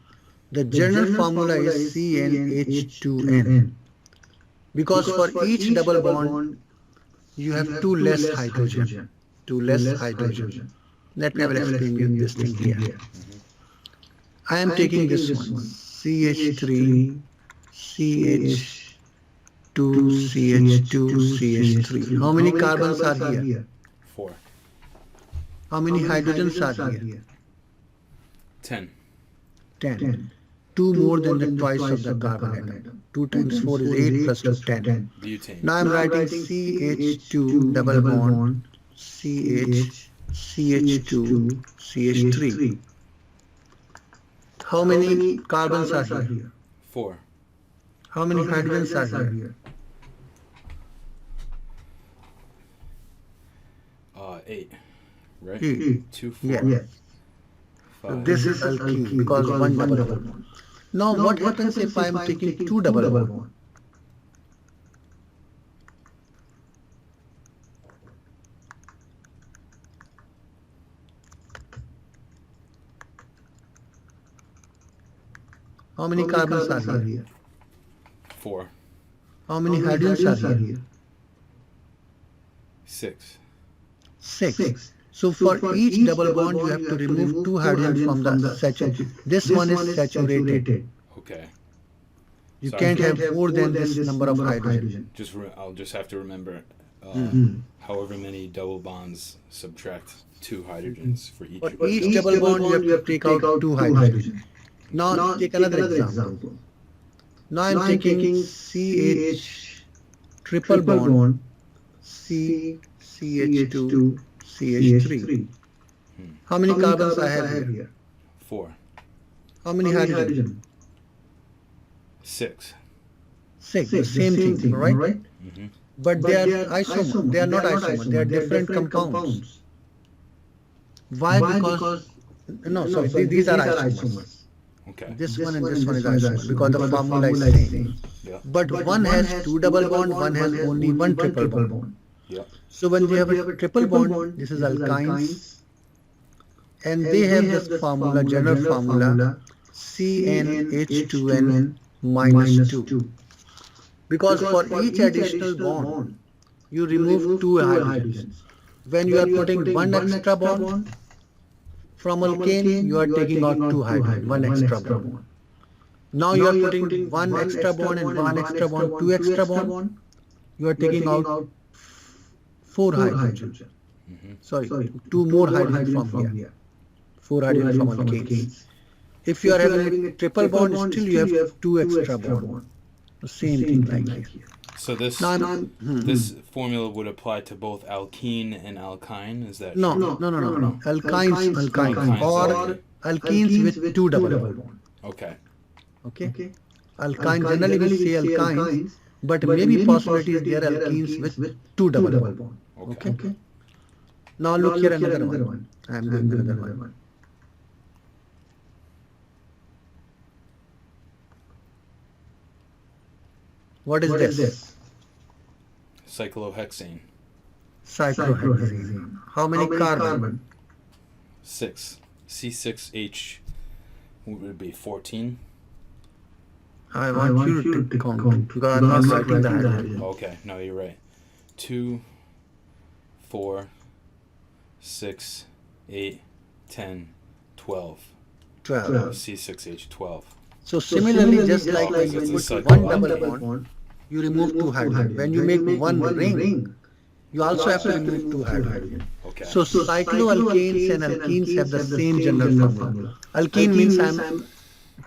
the general formula is CnH2n. Because for each double bond, you have 2 less hydrogen. Let me explain you this thing here. I am taking this one, CH3, CH2, CH2, CH3. How many carbons are here? 4. How many hydrogens are here? 10. 10. 2 more than the twice of the carbon atom. 2 times 4 is 8 plus 2, 10. Butane. Now I am writing CH2 double bond, CH, CH2, CH3. How many carbons are here? 4. How many hydrogens are here? 8. Right? 8. 2, 4. Yes. 5. This is alkene because one double bond. Now what happens if I am taking 2 double bond? How many carbons are here? 4. How many hydrogens are here? 6. 6. So for each double bond you have to remove 2 hydrogens from the saturation. This one is saturated. Okay. You So can't have more than this number of hydrogen. I'll just have to remember however many double bonds subtract 2 hydrogens for each. For each double bond you have to take out 2 hydrogen. Now take another example. Now I am taking CH triple bond, CH2, CH3. How many carbons I have here? 4. How many hydrogen? 6. 6. The same thing, right? Mm-hmm. But they are isomers. They are not isomers. They are different compounds. Why? Because these are isomers. Okay. This one and this one is isomer because the formula is same. Yeah. But one has 2 double bond, one has only 1 triple bond. Yeah. So when we have a triple bond, this is alkynes, and they have this formula, general formula, CnH2n minus 2. Because for each additional bond, you remove 2 hydrogens. When you are putting 1 extra bond from alkane, you are taking out 2 hydrogen, 1 extra bond. Now you are putting 1 extra bond and 1 extra bond, 2 extra bond, you are taking out 4 hydrogen. Sorry, 2 more hydrogen from here. 4 hydrogen from alkanes. If you are having a triple bond, still you have 2 extra bond. The same thing like here. So this formula would apply to both alkene and alkyne, is that No. true? Alkynes, or alkenes with 2 double bond. Okay. Okay. Alkyne, generally we say alkynes, but maybe possibilities there are alkenes with 2 double bond. Okay. Now look here another one. I am doing another one. What is this? Cyclohexane. Cyclohexane. How many carbon? 6. C6H would be 14. I want you to count because I'm not writing the hydrogen. Okay, no, you're right. 2, 4, 6, 8, 10, 12. 12. C6H12. So similarly, just like when you put 1 double bond, you remove 2 hydrogen. When you make 1 ring, you also have to remove 2 hydrogen. Okay. So cycloalkanes and alkenes have the same general formula. Alkene means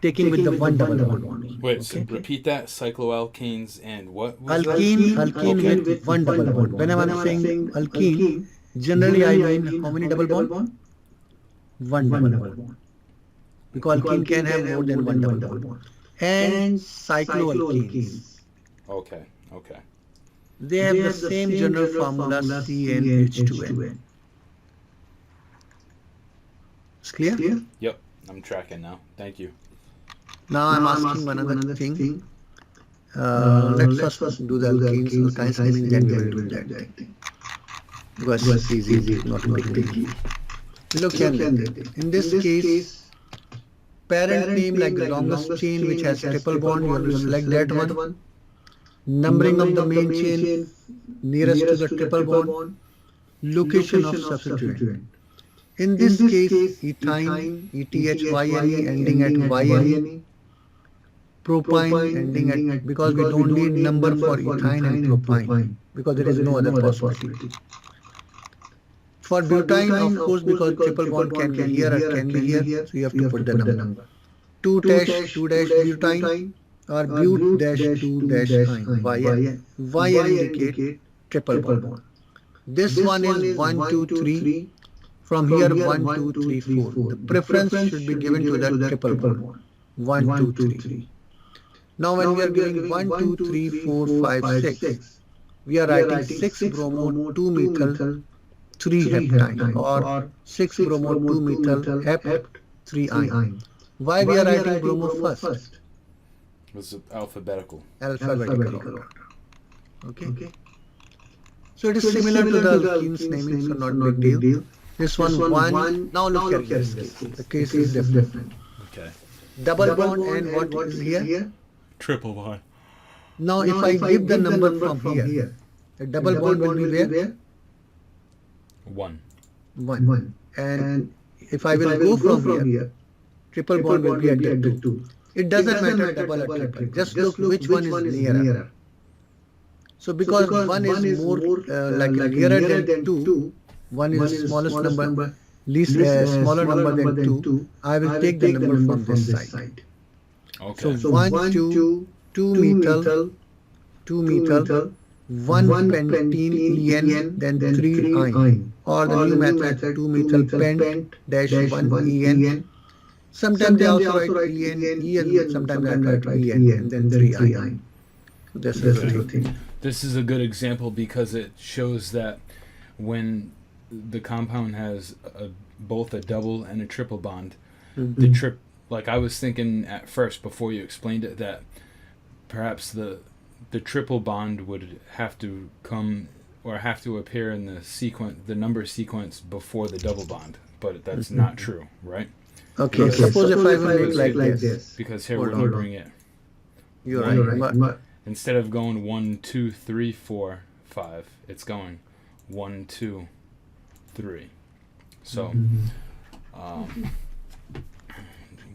taking with the one double bond. Wait, so repeat that. Cycloalkenes and what was Alkene with one double bond. Whenever I'm saying alkene, generally I mean how many double bond? One double bond. Because alkene can have more than one double bond. And cycloalkenes, Okay, okay. they have the same general formula CnH2n. It's clear? Yep, I'm tracking now. Thank you. Now I'm asking one other thing. Let's first do the alkenes naming, then we will do that thing. Because it's easy, not a big deal. Look here, in this case, parent name like the longest chain which has triple bond, you have to select that one. Numbering of the main chain nearest to the triple bond. Location of substituent. In this case, ethyne, ETHYNE ending at YNE. Propyne ending at, because we don't need number for ethyne and propyne, because there is no other possibility. For butane, of course, because triple bond can be here or can be here, so you have to put the number. 2-2-butane or but-2-ine. YN indicate triple bond. This one is 1, 2, 3. From here 1, 2, 3, 4. The preference should be given to the triple bond. 1, 2, 3. Now when we are giving 1, 2, 3, 4, 5, 6, we are writing 6 bromo 2 methyl 3 heptine or 6 bromo 2 methyl hept 3 ine. Why we are writing bromo first? It's alphabetical. Alphabetical order. Okay. So it is similar to the alkenes naming, so not a big deal. This one 1. Now look here. The case is different. Okay. Double bond and what is here? Triple bond. Now if I give the number from here, the double bond will be where? 1. 1. And if I will go from here, triple bond will be at the 2. It doesn't matter double or triple. Just look which one is nearer. So because 1 is more like nearer than 2, 1 is smallest number, least smaller number than 2, I will take the number from this side. Okay. So 1, 2, 2 methyl, 1 pentene en, then 3 ine. Or the new method 2 methyl pent dash 1 en. Sometimes they also write en, sometimes they write en, and then 3 ine. This is the thing. This is a good example because it shows that when the compound has both a double and a triple bond, the like I was thinking at first before you explained it that perhaps the triple bond would have to come or have to appear in the number sequence before the double bond, but that's not true, right? Okay, because suppose if I will make like this. Because here we're numbering it. You're right. Instead of going 1, 2, 3, 4, 5, it's going 1, 2, 3. So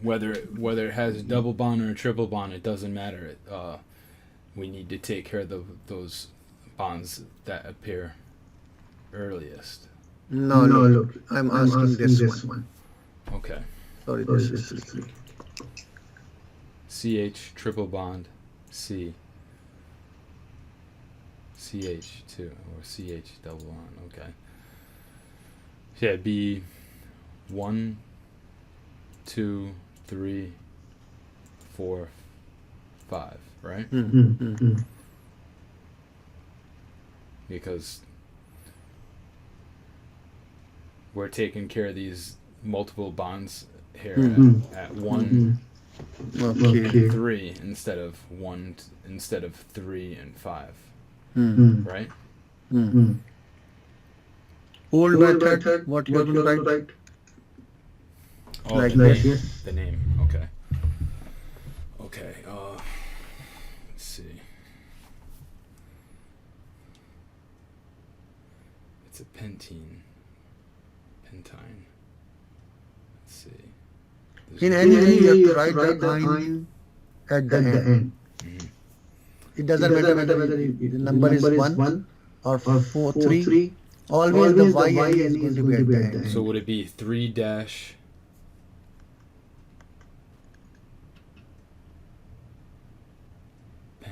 whether it has a double bond or a triple bond, it doesn't matter. We need to take care of those bonds that appear earliest. No, look, I'm asking this one. Okay. Sorry, this is 3. CH triple bond C. CH2 or CH double bond. Okay. Yeah, it'd be 1, 2, 3, 4, 5, right? Because we're taking care of these multiple bonds here at 1, 3 instead of 3 and 5, right? Old method, what you are going to write? Oh, like the this, name, yes. The name, okay. Okay, let's see. It's a pentine. Let's see. In any way, you have to write the ine at the end. It doesn't matter whether the number is 1 or 4, 3. Always the YN is going to be at the end. So would it be 3 dash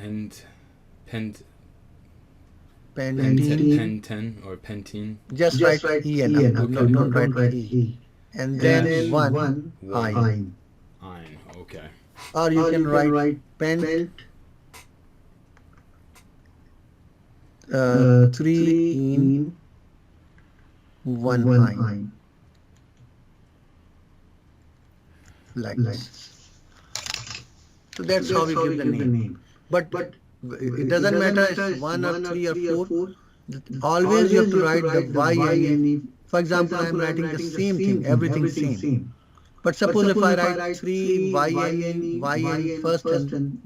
Pentene. Pentene or pentene. Just write En. Don't write E. And then one One. ine. Ein. Okay. Or you can write pent three in one ine. Like this. So that's how we give the name. But it doesn't matter if it's 1 or 3 or 4. Always you have to write the YNE. For example, I am writing the same thing, everything same. But suppose if I write 3 YN first and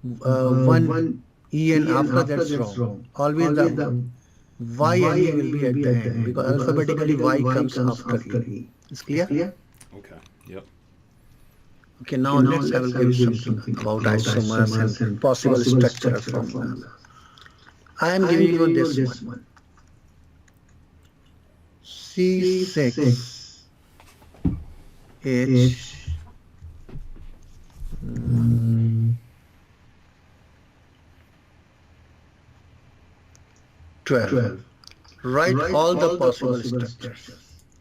1 EN after, that's wrong. Always the YNE will be at the end because alphabetically Y comes after E. Is clear? Okay. Yep. Okay, now next I will give you something about isomers and possible structural formulas. I am giving you this one. C6H 12. Write all the possible structures.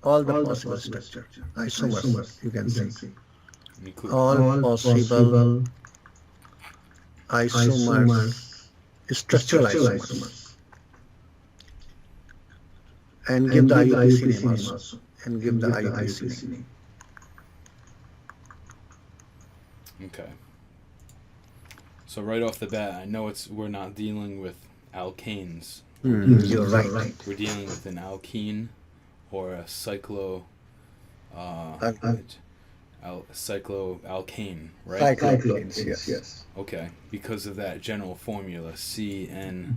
All the possible structures. Isomers, you can say. All possible isomers, structural isomers. And give the IUPAC name also. And give the IUPAC name. Okay. So right off the bat, I know we're not dealing with alkanes. You're right. We're dealing with an alkene or a cycloalkane, right? Cycloalkanes, yes. Okay, because of that general formula, CnH2n.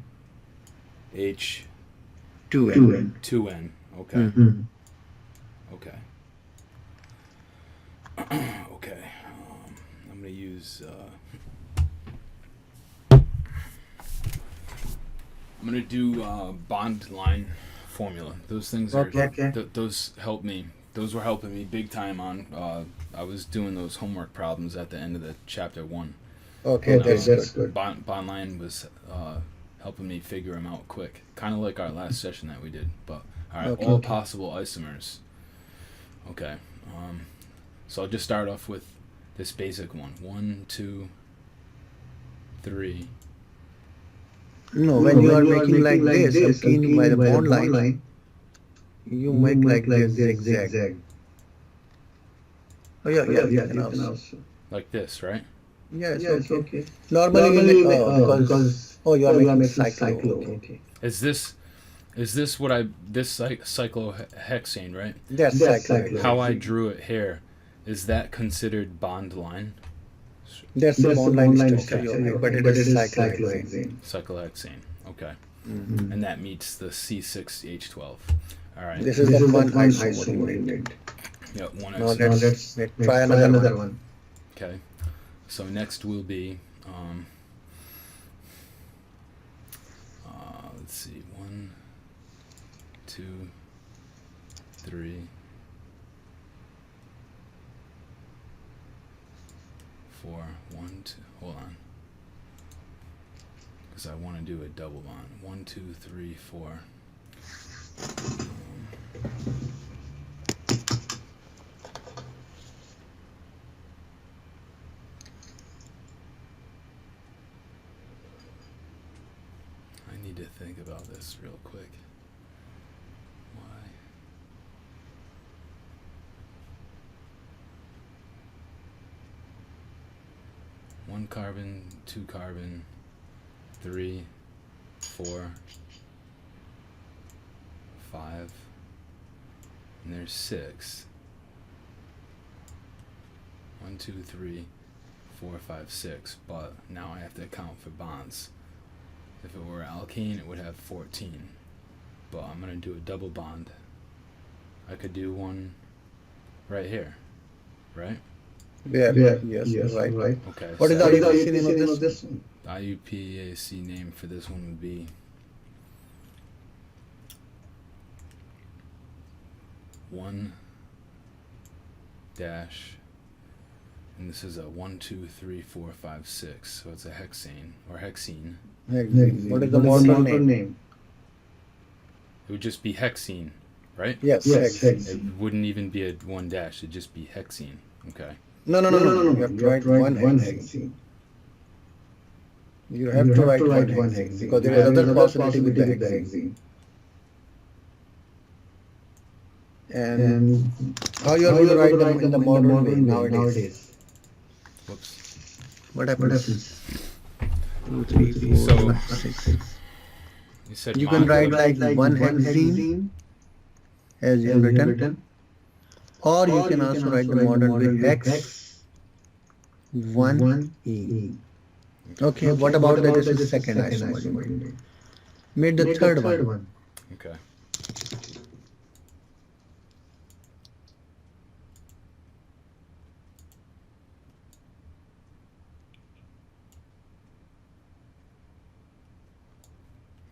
2n. Okay. Okay. Okay. I'm gonna use. I'm gonna do bond line formula. Those things are. Those help me. Those were helping me big time on. I was doing those homework problems at the end of the chapter 1. Okay, that's good. Bond line was helping me figure them out quick. Kind of like our last session that we did. But all right, all possible isomers. Okay. So I'll just start off with this basic one. 1, 2, 3. No, when you are making like this, alkene by the bond line, you make like this zigzag. Oh yeah, you can also. Like this, right? Yes, okay. Normally, because you are making cyclo. Okay. Is this what this cyclohexane, right? That's cyclo. How I drew it here, is that considered bond line? That's the bond line structure, but it is cyclohexane. Cyclohexane, okay. And that meets the C6H12. All right. This is the one isomer you made. Yep, one Now isomer. let's try another one. Okay. So next will be, let's see, 1, 2, 3, 4, 1, 2, hold on. Because I want to do a double bond. 1, 2, 3, 4. I need to think about this real quick. Why? 1 carbon, 2 carbon, 3, 4, 5, and there's 6. 1, 2, 3, 4, 5, 6. But now I have to account for bonds. If it were alkene, it would have 14. But I'm going to do a double bond. I could do one right here, right? Yes, right. Okay. What is the IUPAC name of this? IUPAC name for this one would be 1 dash And this is a 1, 2, 3, 4, 5, 6. So it's a hexane or hexene. What is the modern name? It would just be hexene, right? Yes, hexene. It wouldn't even be a 1 dash. It'd just be hexene. Okay. No. You have to write one hexene. You have to write one hexene because there is another possibility with the hexene. And how you are going to write them in the modern way nowadays? Whoops. What happens? 2, 3, 4, So- 5, 6. You said You can mono- write like one hexene as you have written, or you can also write the modern way hex 1e. Okay, what about that? This is second isomer. Made the third one. Okay.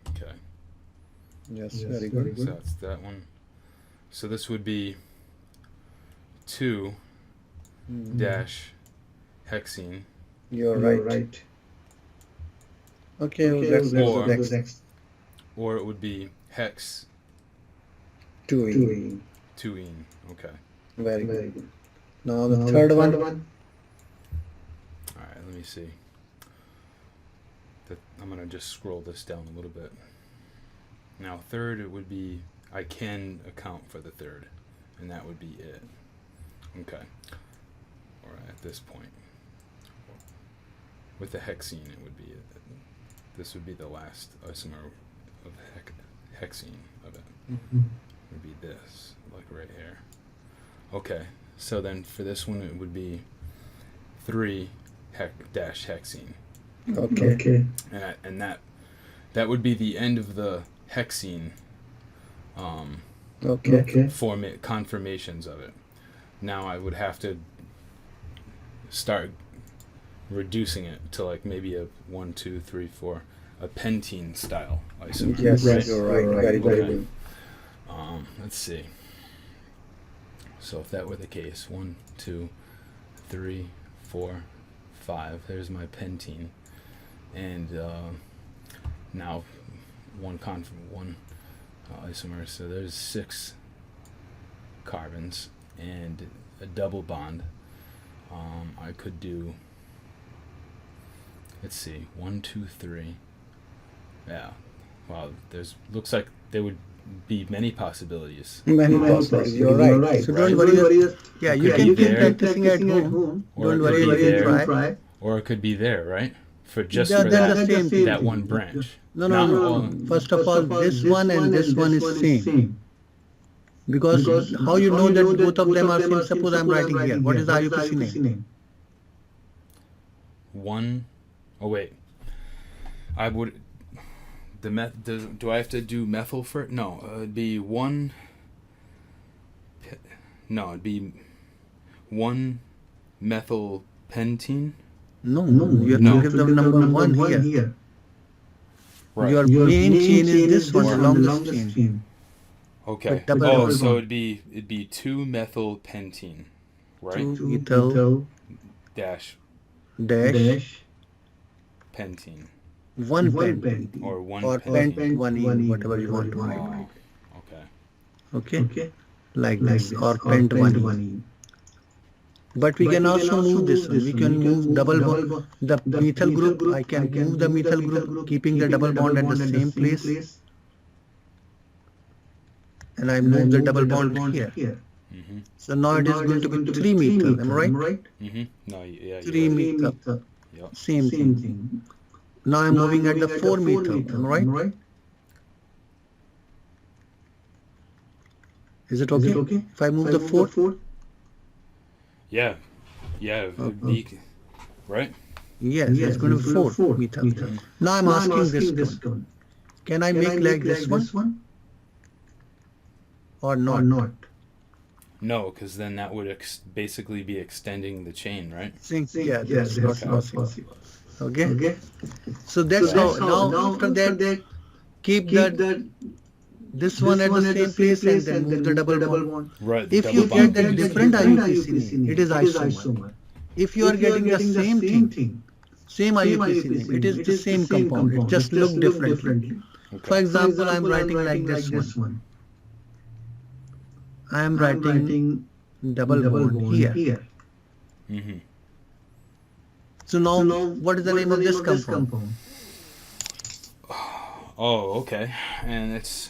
Okay. Yes, very good. So that's that one. So this would be 2 dash hexene. You're right. Okay, let's Or- go next. Or it would be hex 2e. 2ene. Okay. Very good. Now the third one. Alright, let me see. I'm going to just scroll this down a little bit. Now third, it would be, I can account for the third. And that would be it. Okay. Or at this point. With the hexene, it would be, this would be the last isomer of hexene of it. It would be this, like right here. Okay, so then for this one, it would be 3 dash hexene. Okay. And that would be the end of the hexene Okay. confirmations of it. Now I would have to start reducing it to like maybe a 1, 2, 3, 4, a pentene style isomer. Yes, right? you're right. Very good. Let's see. So if that were the case, 1, 2, 3, 4, 5. There's my pentene, and now one isomer. So there's 6 carbons and a double bond. I could do. Let's see, 1, 2, 3. Yeah. Wow. Looks like there would be many possibilities. Many possibilities. You're right. So don't worry. Yeah, you can keep practicing at home. Or Don't it could worry. be You can there, try. or it could be there, right? For just Yeah, for that's that, the same thing. that one branch. No. Not all- First of all, this one and this one is same. Because how you know that both of them are same? Suppose I'm writing here. What is the IUPAC name? One. Oh wait. I would. Do I have to do methyl first? No. It'd be 1. No, it'd be 1 methyl pentene. No. You have to give the number 1 here. Right. Your main chain is this one, the longest chain. Okay. But double So bond. it'd be 2 methyl pentene, right? 2 ethyl Dash dash pentene 1 pentene. or 1 Or pentene. pent 1e, whatever you want to write. Oh, okay. Okay? Like this. Or pent 1e. But we can also move this one. We can move double bond. The methyl group, I can move the methyl group, keeping the double bond at the same place. And I move the double bond here. Mhm. So now it is going to be 3 methyl, am I right? Mhm. No. Yeah. 3 You're right. methyl. Yep. Same thing. Now I'm moving at the 4 methyl, am I right? Is it okay? If I move the 4? Yeah. It'd be, right. Yes, it's going to be 4 methyl. Now I'm asking this one. Can I make like this one? Or not? No, because then that would basically be extending the chain, right? Yeah, that's not possible. Okay? So that's how. Now after that, keep this one at the same place and then move the double bond. Right. If you get that different IUPAC name, it is isomer. if you are getting the same thing, same IUPAC name, it is the same compound. It just look differently. Okay. For example, I am writing like this one. I am writing double bond here. Mm-hmm. So now, what is the name of this compound? Oh, okay. And it's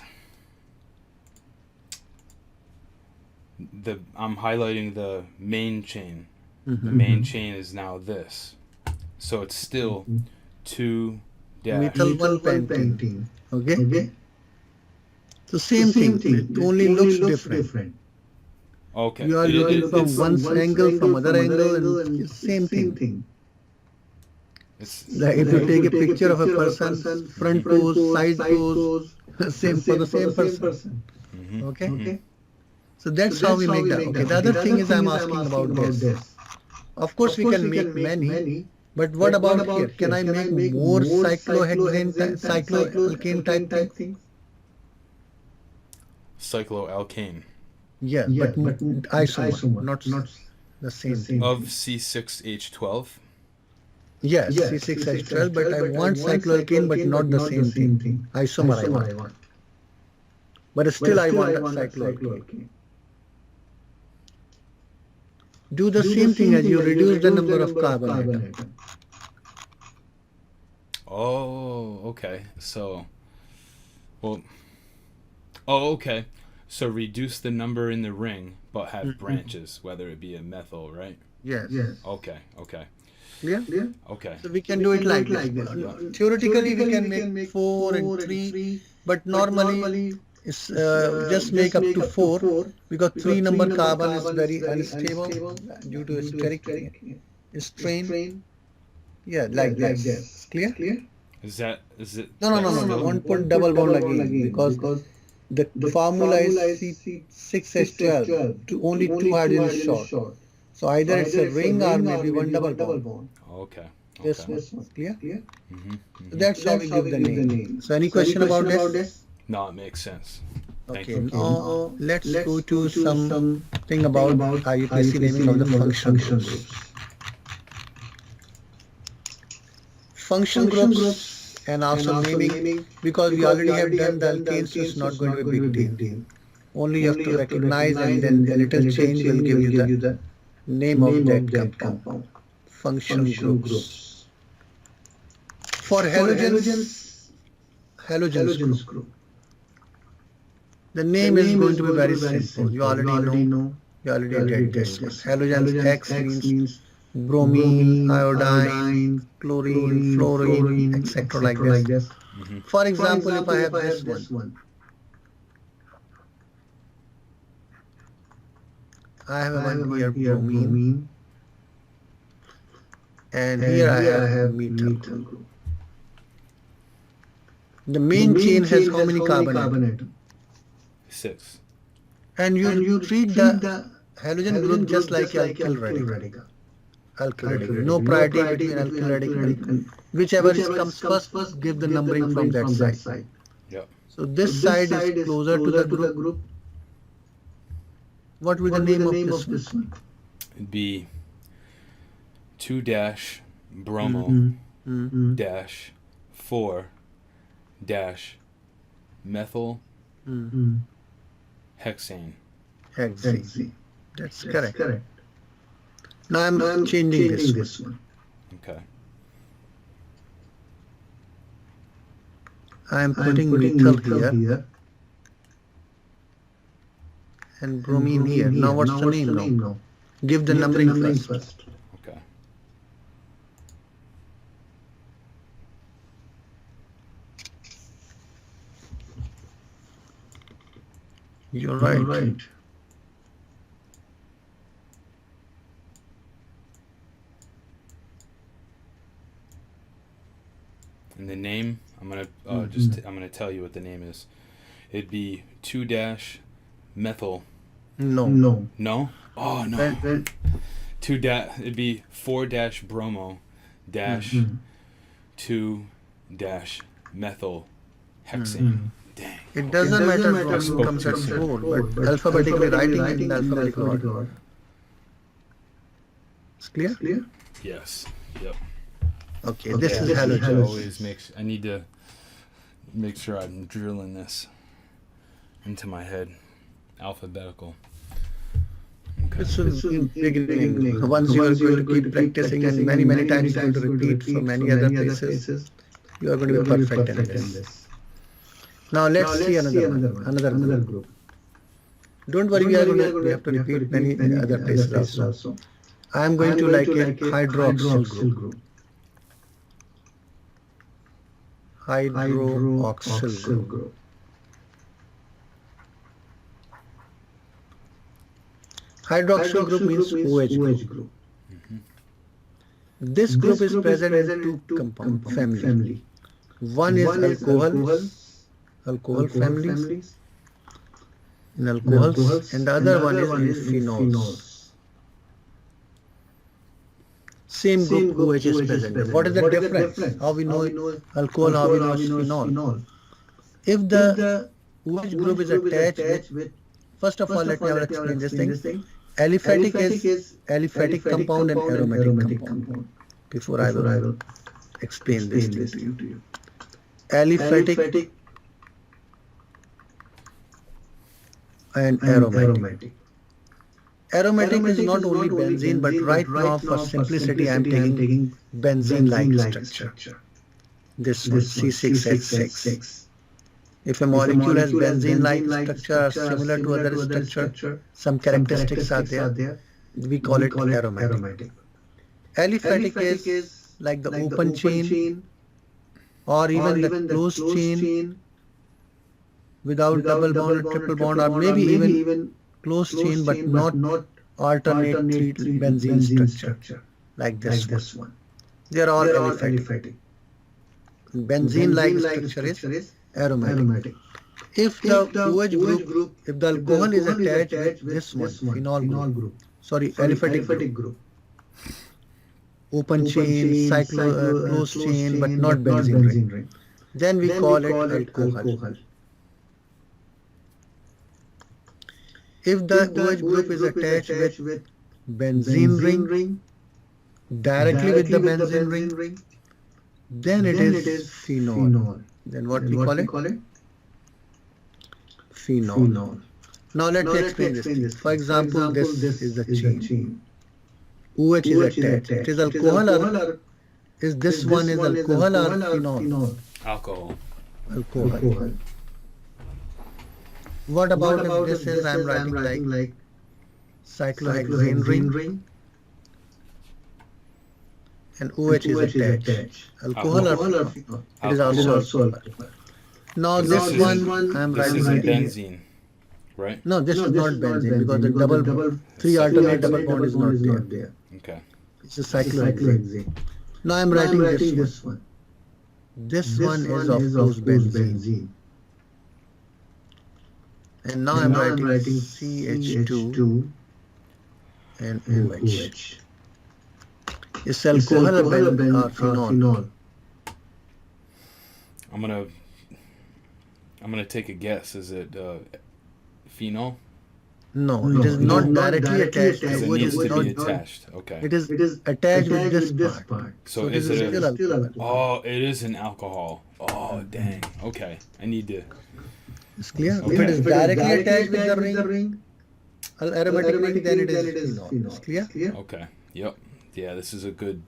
I'm highlighting the main chain. The main chain is now this. So it's still 2 Methyl 1 pentene. Okay? So same thing. It only looks different. Okay. You are looking from one angle, from other angle, and it's same thing. It's Like if you take a picture of a person, front pose, side pose, same for the same person. Okay? So that's how we make that. Okay, the other thing is I'm asking about this. Of course, we can make many, but what about here? Can I make more cycloalkane type things? cycloalkane Yeah, but isomer, not the same thing. of C6H12. Yes, C6H12, but I want cycloalkane, but not the same thing. Isomer I want. But still I want cycloalkane. Do the same thing as you reduce the number of carbon atoms. Oh, okay. So, well, okay. So reduce the number in the ring, but have branches, whether it be a methyl, right? Yes. Okay. Clear? Okay. So we can do it like this. Theoretically, we can make 4 and 3, but normally it's just make up to 4 because 3 number carbon is very unstable due to steric strain. Yeah, like this. Clear? Is it? No. Don't put double bond again because the formula is C6H12. Only 2 hydrogens short. So either it's a ring or maybe one double bond. Okay. This one. Clear? Mm-hmm. So that's how we give the name. So any question about this? No, it makes sense. Thank Okay. you. Now let's go to something about IUPAC naming of the function groups. Function groups and also naming, because we already have done the alkanes, so it's not going to be a big deal. Only you have to recognize and then a little change will give you the name of that compound. Function groups. For halogens group. The name is going to be very simple. You already know. You already did this one. Halogens X means bromine, iodine, chlorine, fluorine, etc. like this. For example, if I have this one, I have one here bromine, and here I have methyl group. The main chain has how many carbon atoms? 6. And you treat the halogen group just like alkyl radical. No priority between alkyl radical. Whichever comes first, give the numbering from that side. Yep. So this side is closer to the group. What will be the name of this one? It'd be 2-bromo -4-methyl hexane. Hexane. That's correct. Now I'm changing this one. Okay. I am putting methyl here and bromine here. Now what's the name now? Give the numbering first. Okay. You're right. And the name, I'm gonna I'm gonna tell you what the name is. It'd be 2-methyl. No. No? Oh no. It'd be 4-bromo -2-methyl hexane. Dang. It doesn't matter what comes at 4, but alphabetically writing in alphabetical order. It's clear? Yes. Yep. Okay, Okay, this is I halogen. always I need to make sure I'm drilling this into my head. Alphabetical. Okay. It's in beginning. Once you are going to keep practicing and many times you're going to repeat from many other places, you are going to be perfect in this. Now let's see another one, another group. Don't worry, we have to repeat many other places also. I am going to like a hydroxyl group. Hydroxyl group. Hydroxyl group means OH group. This group is present in two compound family. One is alcohol families, in alcohols, and the other one is in phenols. Same group OH is present. What is the difference? How we know alcohol, how we know phenol? If the OH group is attached with, first of all, let me explain this thing. Aliphatic is aliphatic compound and aromatic compound. Before I will explain this to you. Aliphatic and aromatic. Aromatic is not only benzene, but right now for simplicity I am taking benzene-like structure. This one, C6H6. If a molecule has benzene-like structure or similar to other structure, some characteristics are there, we call it aromatic. Aliphatic is like the open chain or even the closed chain without double bond or triple bond, or maybe even closed chain but not alternate three benzene structure like this one. They are all aliphatic. Benzene-like structure is aromatic. If the OH group, if the alcohol is attached with this one, phenol group, aliphatic group, open chain, closed chain, but not benzene ring, then we call it alcohol. If the OH group is attached with benzene ring, directly with the benzene ring, then it is phenol. Then what we call it? Phenol. Now let me explain this thing. For example, this is the chain. OH is attached. It is alcohol or is this one is alcohol or phenol? Alcohol. What about if this is, I am writing like cyclohexane ring and OH is attached. Alcohol or phenol? It is also alcohol. Now this one I am writing This is benzene, right? No, this is not benzene because the double three alternate double bond is not there. Okay. It's a cyclohexane. Now I am writing this one. This one is of course benzene. And now I am writing CH2 and OH. It's alcohol or phenol? I'm gonna take a guess. Is it phenol? No, it is not directly attached. Because it needs to be attached. Okay. It is attached with this part. So it is it still alcohol. Oh, it is an alcohol. Oh, dang. Okay. I need to. It's clear. Okay. If it is directly attached with the ring, aromatic ring, then it is phenol. It's clear? Okay. Yep. Yeah, this is a good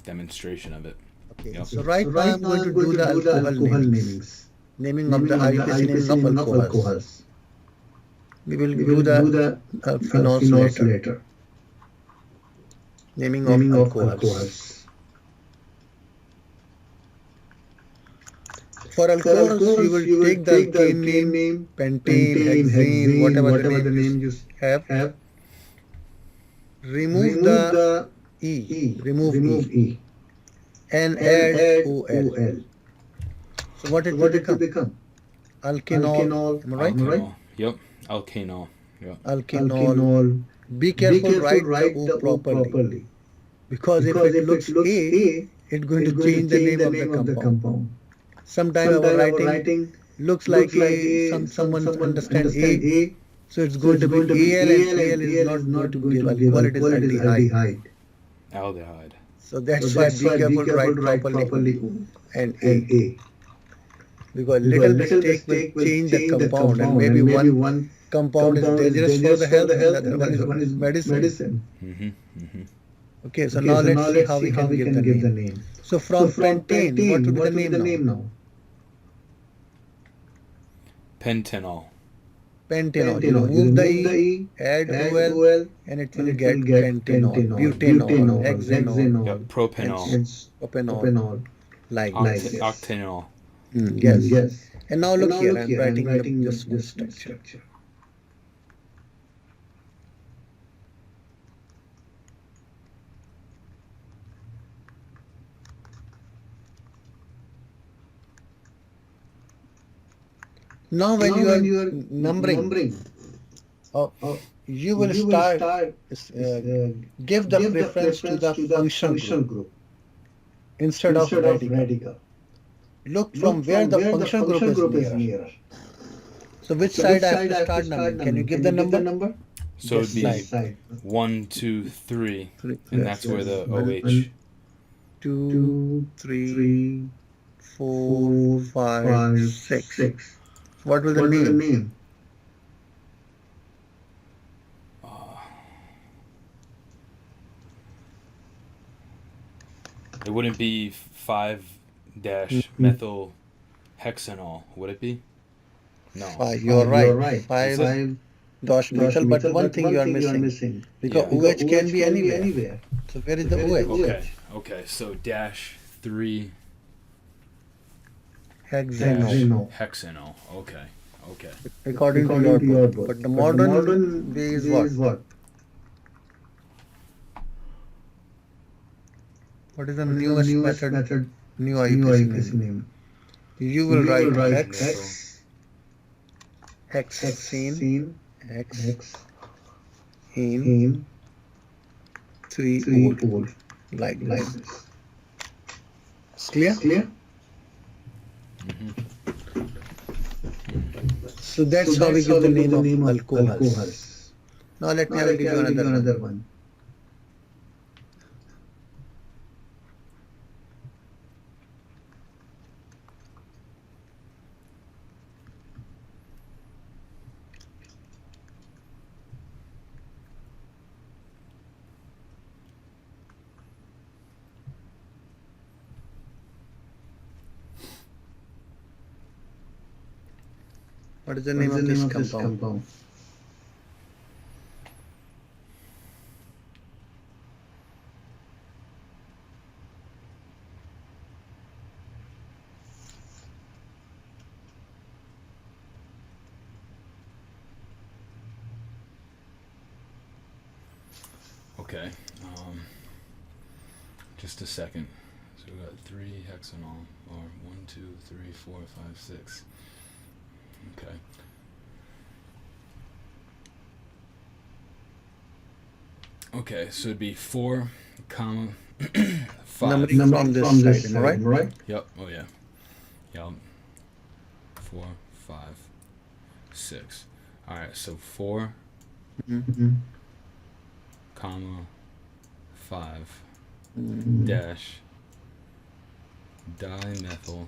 demonstration of it. Okay. Yep. So right now I'm going to do the alcohol namings. Naming of the IUPAC naming of alcohols. We will do the phenols later. Naming of alcohols. For alcohols, you will take the alkane name, pentane, hexane, whatever the name you have. Remove the E. Remove E. And add OL. So what it will become? Alkenol. Am I right? Yep. Alkanol. Yep. Alkenol. Be careful, write the O properly. Because if it looks A, it's going to change the name of the compound. Sometimes our writing looks like A, someone understands A, So it's So going it's to be going to be Al, and Al, and Al is Al is not going not to going give to give alcohol, it is alcohol, it is aldehyde. aldehyde. Aldehyde. So So that's why that's be why be careful to careful write to write properly properly O O and and A, A. because Because little little mistake will mistake will change the change the compound, and compound, maybe and maybe one one compound is compound is dangerous for dangerous the for health the and the health other and the one is other one is medicine. medicine. Okay, so Okay, now so let's now see let's how see we how can we give can the give the name. name. So So from from pentane, what will pentane, be the what will be name the now? name now? Pentanol. Pentanol. You Pentanol. You remove the remove the E, E, add add OL, OL, and it and will it will get get pentanol, pentanol, butanol, butanol, hexanol, hexanol, Yep. and Propanol. and propanol, propanol, like like this. this. Octanol. Yes. Yes. And now And look now here, look I'm here, I'm writing writing just one just one structure. structure. Now when Now you are when you are numbering, numbering, uh, you will you will start, start uh, uh, give the give the preference to preference the to the functional functional group group instead of instead of radical. radical. Look from Look where from the where the functional group functional is group is nearer. nearer. So which So side which I have side to I have to start start numbering? Can you numbering? give Can the you give the number? number? So it would This be side. Side. 1, 2, 3, Three, and yes. that's where the One, OH. 2, 2, 3, 3, 4, 4, 5, 5, 6. 6. What will the What will the name? name? It wouldn't be 5-methyl hexanol, would it be? No. Five. You are 5. You right. are right. Is it? 5 5 dash methyl. But methyl. one But thing you one are thing you are missing, missing. because Yeah. Because OH can OH be can be anywhere. anywhere. So where is So the where is the OH? Okay. Okay. So -3 Hexanol. Hexanol. hexanol. Okay. Okay. According to According your to your book. book. But the But the modern modern way is way what? is what? What is the What is the newest newest method? method? New New IUPAC IUPAC name. name. You will You will write write Methyl. hexene, hexene, hexene, hexene, 3-ol, 3-ol, like like this. this. Clear? Clear? So So that's how we that's give how the we give name the of name of alcohols. alcohols. Now let me Now I will let me give I you will give you another one. another one. What is the What name is the of name this of this compound? compound? Okay. Just a second. So we got 3 hexanol, or 1, 2, 3, 4, 5, 6. Okay. Okay, so it'd be 4, comma, 5. Numbering Number from this from side, this am I side, right? am I right? Yep. Oh yeah. Yep. 4, 5, 6. All right. So 4, Mm-hmm. comma, 5 Mm, dash dimethyl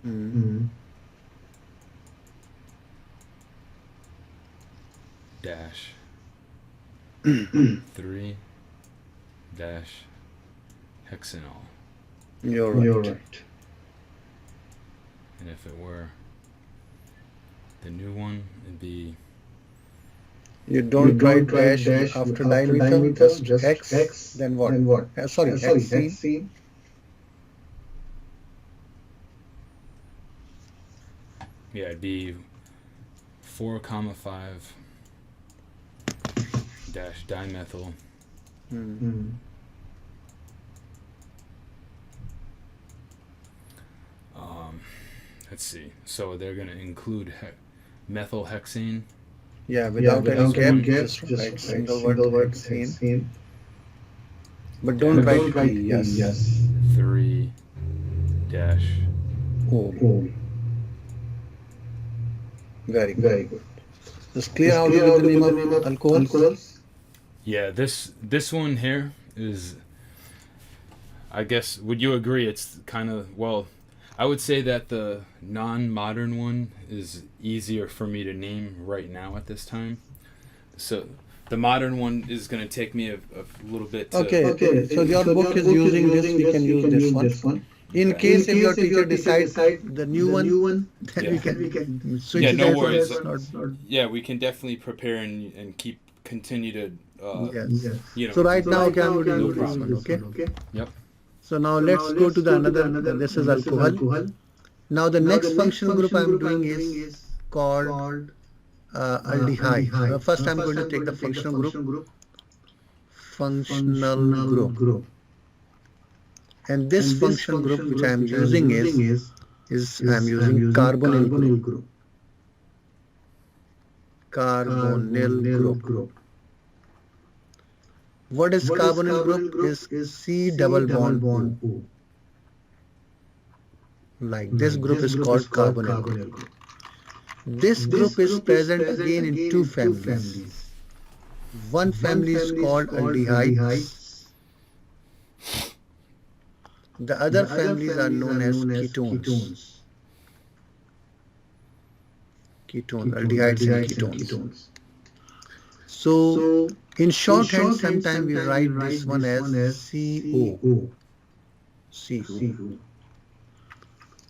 mm. Mm-hmm. dash 3 dash hexanol. You're right. You're right. And if it were the new one, it'd be You don't You write don't write dash dash after after dimethyl, dimethyl, just hex, hex, then what? then what? Sorry, Sorry, hexene. hexene. yeah, it'd be 4, comma 5 dash dimethyl Mm. Mm. let's see. So they're gonna include methyl hexane. Yeah, Yeah, without any without gap, any gap, just just write write single single word word hexene. hexene. But Yeah. don't But write don't write E, E, yes. yes. 3 dash Oh, Oh, very good. very good. It's clear how to give the name of alcohols? Yeah, this one here is, I guess, would you agree it's kind of, well, I would say that the non-modern one is easier for me to name right now at this time. So the modern one is going to take me a little bit to... Okay. So your book is using this, we can use this one. In case if your teacher decides the new one, then we can switch Yeah, it. no as worries. well. It's not- Yeah, we can definitely prepare and continue to... Yes. You know, So right now, okay, I'm no going to use this problem. one, okay? Yep. So now let's go to the another, this is alcohol. Now the next functional group I'm doing is called aldehyde. First I'm going to take the functional group. Functional group. And this functional group which I am using is I'm using carbonyl group. Carbonyl group. What is carbonyl group? Is C double bond O. Like this group is called carbonyl group. This group is present again in two families. One family is called aldehydes. The other families are known as ketones. Aldehydes and ketones. So in shorthand, sometimes we write this one as CO.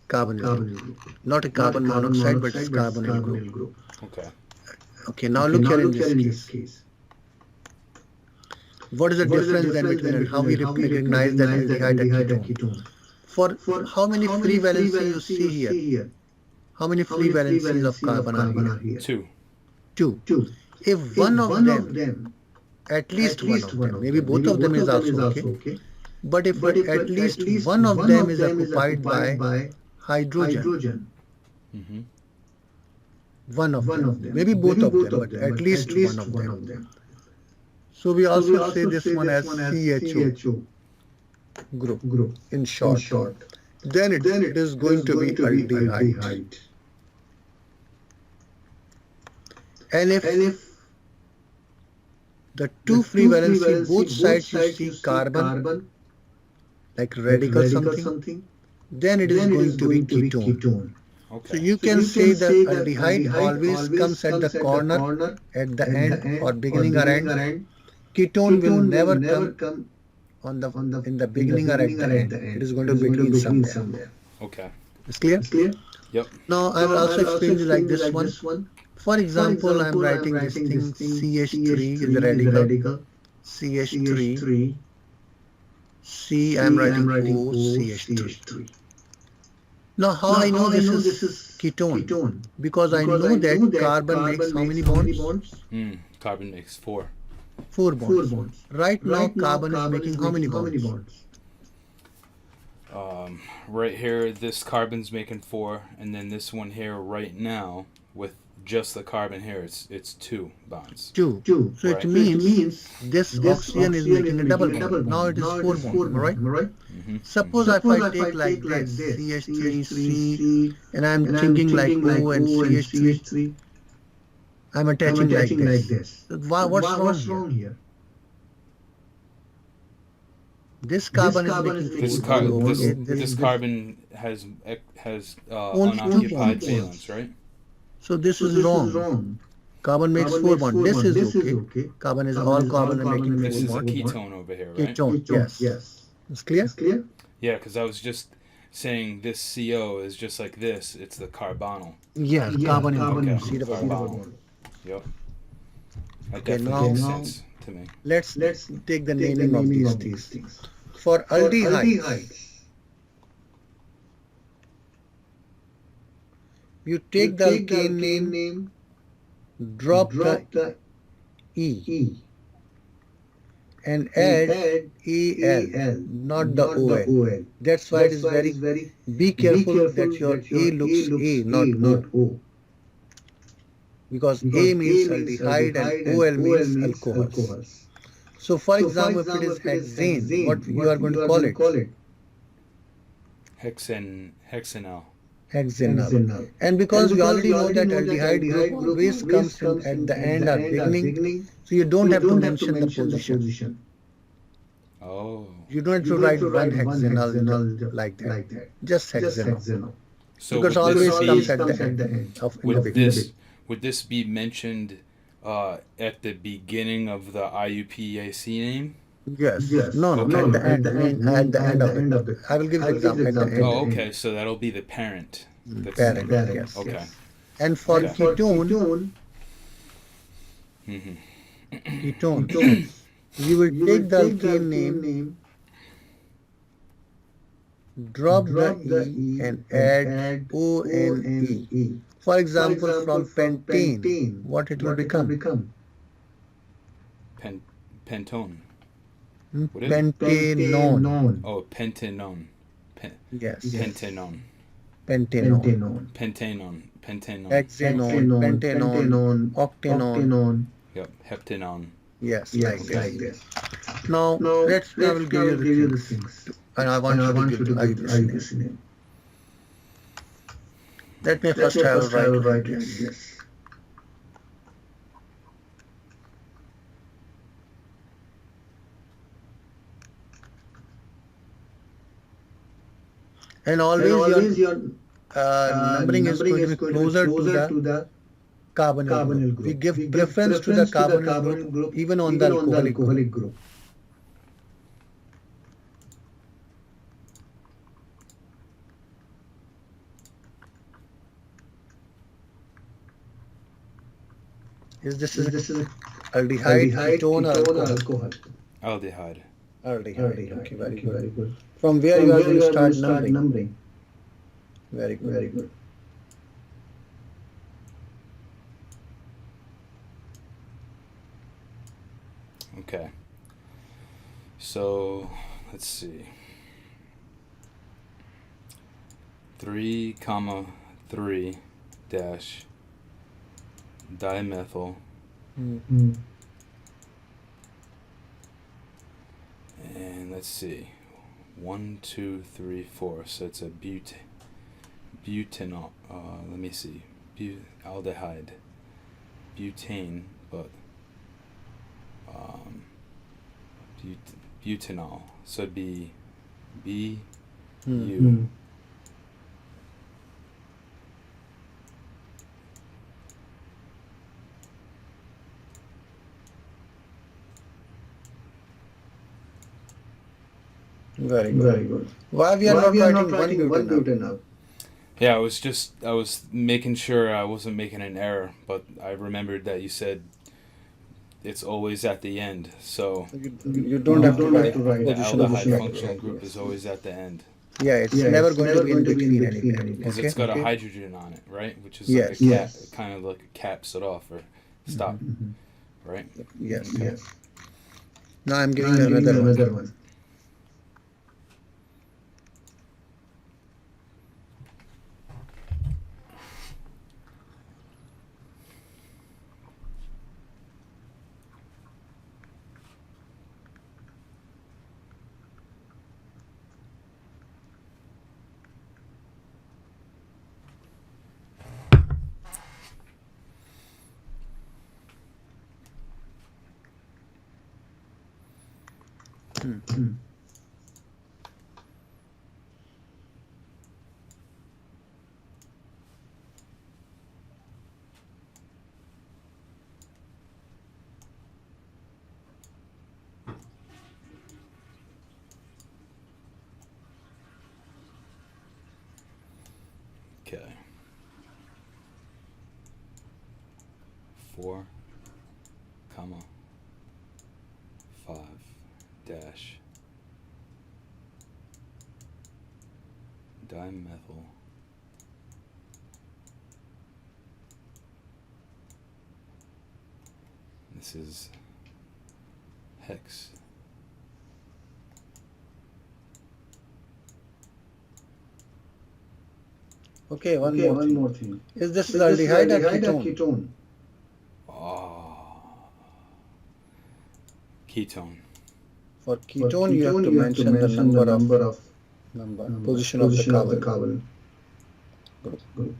Carbonyl group. Not a carbon monoxide, but it's carbonyl group. Okay, now look here in this case. What is the difference then between and how we recognize that aldehyde and ketone? For how many free valencies you see here? How many free valencies of carbon are here? Two. If one of them, at least one of them, maybe both of them is also okay, but if at least one of them is occupied by hydrogen, one of them, maybe both of them, but at least one of them. So we also say this one as CHO group in short. Then it is going to be aldehyde. And if the two free valency, both sides you see carbon, like radical something, then it is going to be ketone. So you can say that aldehyde always comes at the corner, at the end or beginning or end. Ketone will never come in the beginning or at the end. It is going to be between somewhere. Okay. It's clear? Yep. Now I will also explain you like this one. For example, I am writing this thing CH3 is the radical. CH3. C I am writing O CH3. Now how I know this is ketone? Because I know that carbon makes how many bonds? Carbon makes 4. 4 bonds. Right now carbon is making how many bonds? Right here, this carbon's making 4, and then this one here right now with just the carbon here, it's 2 bonds. 2. So it means this oxygen is making a double bond. Now it is 4 bonds, right? Suppose if I take like this CH3C and I am thinking like O and CH3, I am attaching like this. What's wrong here? This carbon is making this carbon has unoccupied valence, right? So this is wrong. Carbon makes 4 bonds. This is okay. Carbon is all carbon and making 4 bonds. This is a ketone over here, right? Ketone, yes. It's clear? Yeah, because I was just saying this CO is just like this. It's the carbonyl. Yeah, carbon Okay, C double bond. Yep. That Okay, definitely makes sense to me. Let's take the naming of these things. For aldehydes, you take the alkane name, drop the E, and add AL, not the OL. That's why it is very, be careful that your A looks A, not O. Because A means aldehyde and OL means alcohols. So for example, if it is hexane, what you are going to call it? Hexanal. hexenal. And because we already know that aldehyde group always comes in at the end or beginning, so you don't have to mention the position. Oh. You don't have to write one hexenal like that. Just hexenal. So Because would always this comes be, at the end of in the would beginning. would this be mentioned at the beginning of the IUPAC name? Yes. No, at the end. I mean, at the end of it. I will give you example at the end. Oh, okay. So that'll be the parent. That's Parent, yes. Okay. And for Okay. ketone, Mhm. ketone, you will take the alkene name, drop the E and add ONE. For example, from pentane, what it will become? Pentone. Hmm? What is it? Pentanone. Oh, pentanone. Yes. Pentanone. Pentanone. Pentanone. Pentanone. Hexanone, pentanone, octanone. Yep. Heptanone. Yes, like this. Now, I will give you the things. And I want you to give the IUPAC name. Let me first have write this. And always your numbering is going to be closer to the carbonyl group. We give preference to the carbonyl group even on the alcoholic group. This is aldehyde, ketone, or alcohol? Aldehyde. Aldehyde. Okay, very good. From where you are going to start numbering? Very good. Okay. So let's see. 3,3 dash dimethyl and let's see, 1, 2, 3, 4. So it's a butanol. Let me see, aldehyde, butane, but butanol. So it'd be Bu. Very good. Why we are not writing one butanol? Yeah, I was making sure I wasn't making an error, but I remembered that you said it's always at the end, so You don't have to write the position of the aldehyde sugar. functional group is always at the end Yeah, it's never going to be in between anywhere. because Okay. it's got a hydrogen on it, right? Which is Yes. like a cap, kind of like a caps it off or stop, right? Yes. Now I'm giving you another one. Okay. 4, 5 dash dimethyl this is hex. Okay, one more thing. Is this aldehyde or ketone? Ketone. For ketone, you have to mention the number position of the carbon. Good.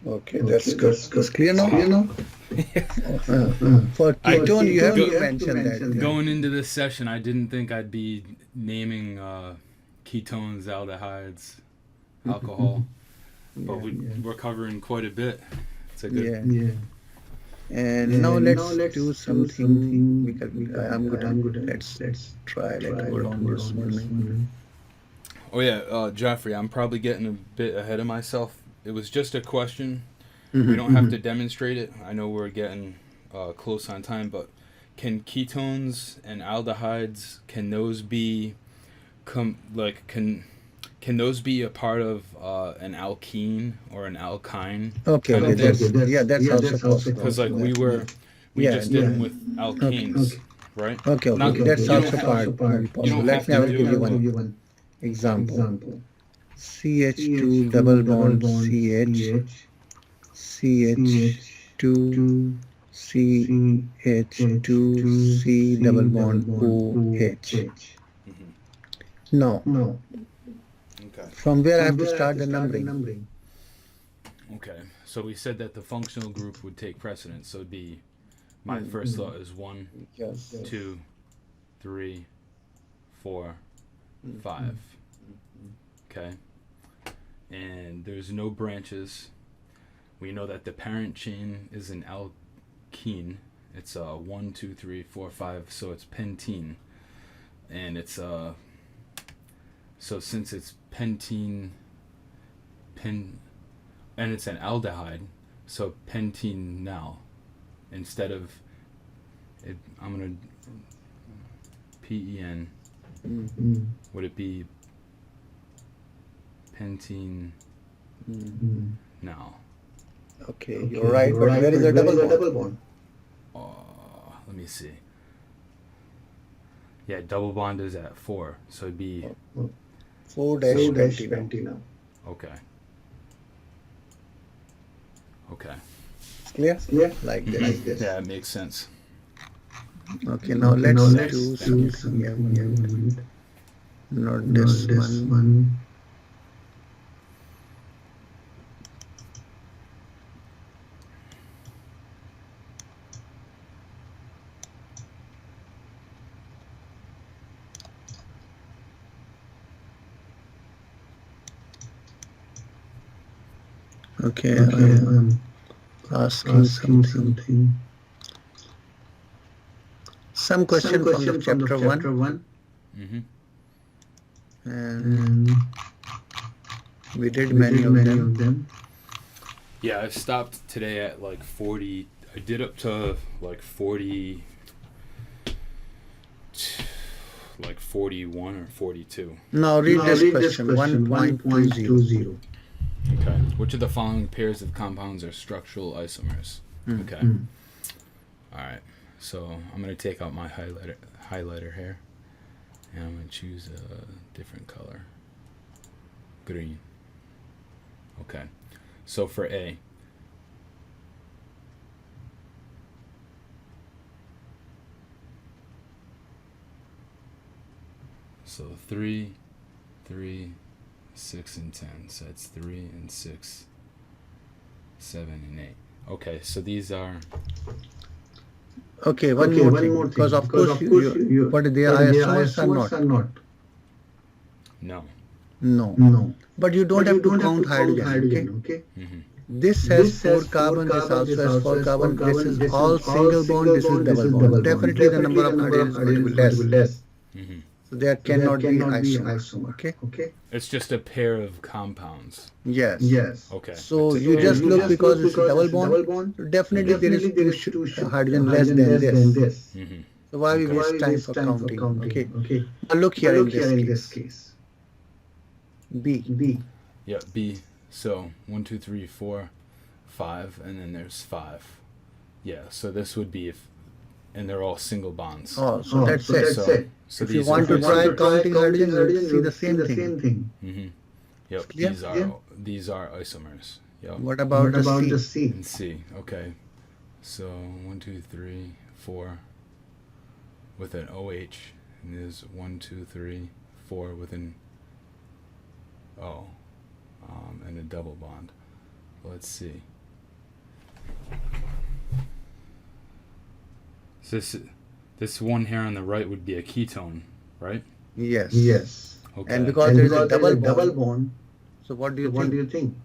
Okay, that's good. It's clear now? For I- ketone, you have go- to mention that. Going into this session, I didn't think I'd be naming ketones, aldehydes, alcohol, but we're covering quite a bit. It's a good. Yeah. And now let's do something. I'm good. Let's try. Let's go down this one. Oh yeah, Jeffrey, I'm probably getting a bit ahead of myself. It was just a question. We don't have to demonstrate it. I know we're getting close on time, but can ketones and aldehydes, can those be can those be a part of an alkene or an alkyne? Okay, kind of thing? that's also possible. Because like we just did it with alkenes, right? Okay, Not- that's you don't also have- part you possible. don't Let have me, I to will do give it. you one example. CH2 double bond CH, CH2, CH2, C double bond OH. Now, Okay. from where I have to start the numbering? Okay. So we said that the functional group would take precedence. So it'd be my first thought is 1, Yes. 2, 3, 4, 5. Okay. And there's no branches. We know that the parent chain is an alkene. It's 1, 2, 3, 4, 5. So it's pentene, and it's so since it's pentene, and it's an aldehyde, so pentenal instead of it. I'm gonna PEN. Would it be pentene now? Okay, you're right, but where is the double bond? Let me see. Yeah, double bond is at 4, so it'd be 4-20 now. okay. Okay. Clear? Like this. Yeah, it makes sense. Okay, now let's do something. Not this one. Okay, I'm asking something. Some question from the chapter 1. And we did many of them. Yeah, I stopped today at like 40. I did up to like 40, like 41 or 42. Now read this question 1.20. Okay. Which of the following pairs of compounds are structural isomers? Okay. All right. So I'm going to take out my highlighter here, and I'm going to choose a different color. Green. Okay. So for A, so 3, 6, and 10. So it's 3 and 6, 7 and 8. Okay, so these are. Okay, one more thing. Because of course you but they are isomers or not? No. But you don't have to count hydrogen, okay? This has 4 carbon, this also has 4 carbon, this is all single bond, this is double bond. Definitely the number of hydrogens will be less. So there cannot be isomer, okay? It's just a pair of compounds. Yes. Okay. So you just look because it's a double bond, so definitely there is 2 hydrogen less than this. So why we waste time for counting, okay? Now look here in this case. B. Yeah, B. So 1, 2, 3, 4, 5, and then there's 5. Yeah, so this would be if and they're all single bonds. Oh, so that's so it. that's it. So If you these want to are try Want to try counting hydrogen, you will see the see same the thing. same thing. Mm-hmm. Yep. Clear? These are isomers. Yep. What about What the about C? the C? And C. Okay. So 1, 2, 3, 4 with an OH, and there's 1, 2, 3, 4 with an O, and a double bond. Let's see. So this one here on the right would be a ketone, right? Yes. Yes. Okay. And because And there is because a there is double a double bond, bond, so what do so you what do think? you think?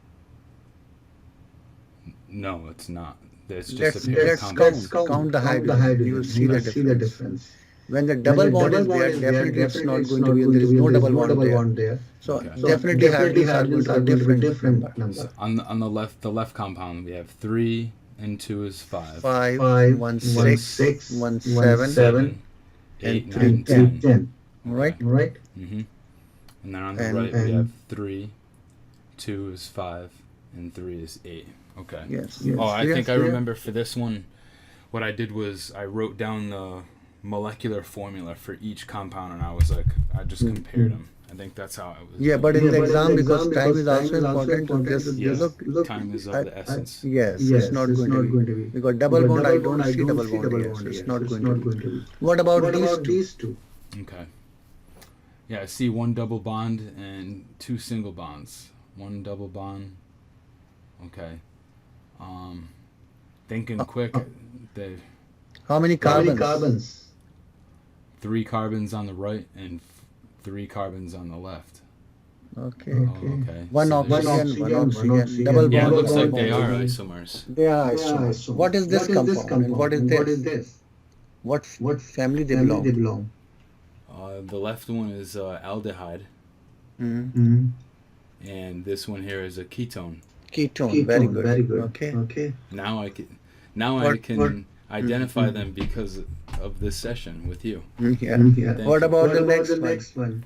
No, it's not. It's just Let's a pair of let's compounds. count the Count hydrogen. You will see You the will see the difference. difference. When the When double the bond double is bond there, is there, definitely it's definitely not it's going to not be. going There to is be. no There is double no bond double there. bond there. So Okay. So definitely hydrogens are going to be different number. So on the left compound we have 3 and 2 is 5. 5, 5, 1, 1, 6, 6, 1, 1, 7, 7, 8, and 9, 3, 10. 10. right? Right? Mm-hmm. And then on the And- right we and- have 3, 2 is 5, and 3 is 8. Okay. Yes. Yes. Oh, I Clear? think I Clear? remember for this one, what I did was I wrote down the molecular formula for each compound, and I was like, I just compared them. I think that's how I was. Yeah, but doing in it. the exam, because time is also important to just Yeah, look. time is of I- the essence. Yes, Yes, it's not going to be. Because double bond, I don't see double bond here, so it's not going to be. What about What these about two? these two? Okay. Yeah, I see 1 double bond and 2 single bonds. 1 double bond. Okay. Thinking quick, the How many How many carbons? carbons? 3 carbons on the right and 3 carbons on the left. Okay. Oh, okay. One So there's- oxygen, one one oxygen. oxygen. Double Yeah, it bond, looks double like they bond. are isomers. They are Yeah, isomers. so What is this compound? And what is this? this? What What family they family they belong? belong? The left one is aldehyde, Mm. Mm. and this one here is a ketone. Ketone. Very good. Very good. Okay. Okay. Now I can identify them because of this session with you. Yeah. Yeah. Thank What you. about What the about next the one? next one?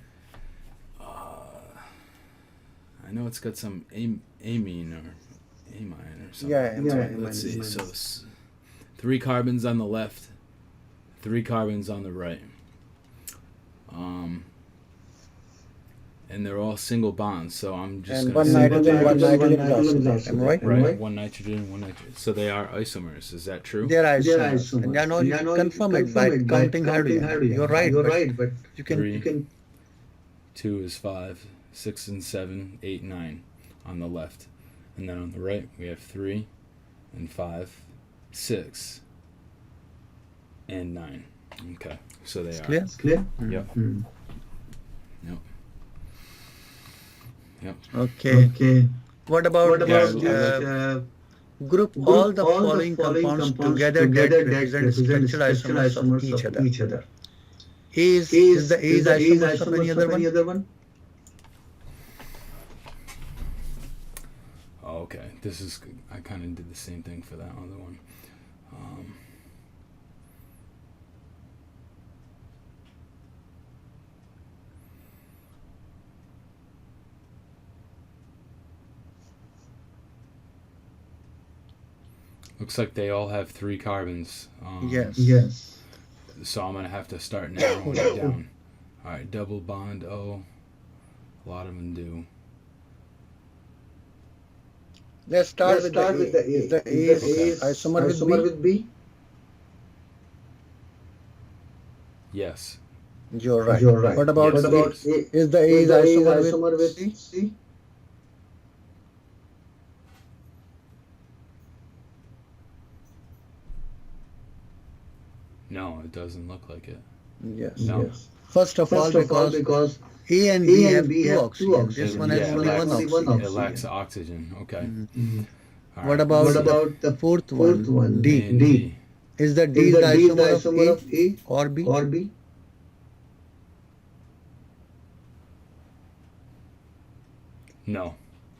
I know it's got some amine or amine or something. Yeah, Yeah, Let's see. amines. So 3 carbons on the left, 3 carbons on the right. And they're all single bonds, so I'm just And gonna one say nitrogen, one nitrogen is also nitrogen there. is Am I also right? there. right, Right. 1 nitrogen, 1 nitrogen. So they are isomers. Is that true? They are They are isomers. isomers. And now you Yeah, no, confirm it by counting hydrogen. You're right. You're but right, but You can. Three. you can 2 is 5, 6 and 7, 8, 9 on the left. And then on the right, we have 3 and 5, 6 and 9. Okay, so they It's are. clear? it's clear. Yep. Mm. Okay. Okay. What about What about Yeah, this? group all the following compounds together that represent structural isomers of each other? Is the A isomers of any other one? Oh, okay. This is. I kind of did the same thing for that other one. Looks like they all have 3 carbons. Yes. Yes. So I'm gonna have to start narrowing it down. All right, double bond O. A lot of them do. Let's start Let's with start with the A. Is the A Is is the isomer with isomer B? with B? Yes. You're right. You're right. What about Yes, What about it A? is the A Is is the A isomer with C? C? No, it doesn't look like it. Yes. No. Yes. First of all, because because A and A B and have B two have two oxygen. oxygen. This one has Yeah, only it one lacks- oxygen. It lacks oxygen. Okay. Mhm. All What right. about What the about the fourth fourth one? one? D. A and D. B? Is the D Is the the D the isomer of A A or B? or B? No.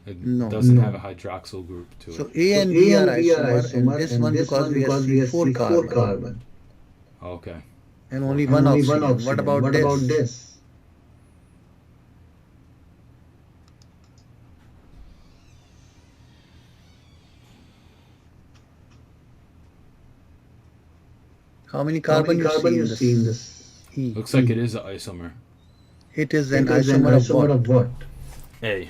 It No. doesn't No. have a hydroxyl group to So it. A and So B A are and B are isomer, and this one because we have C4 C4 carbon carbon. Okay. and only And one only oxygen. one oxygen. What about What this? about this? How many How many carbon you carbon see you in see in this this? E? Looks like it is an isomer. It is an It is an isomer of isomer what? of what? A.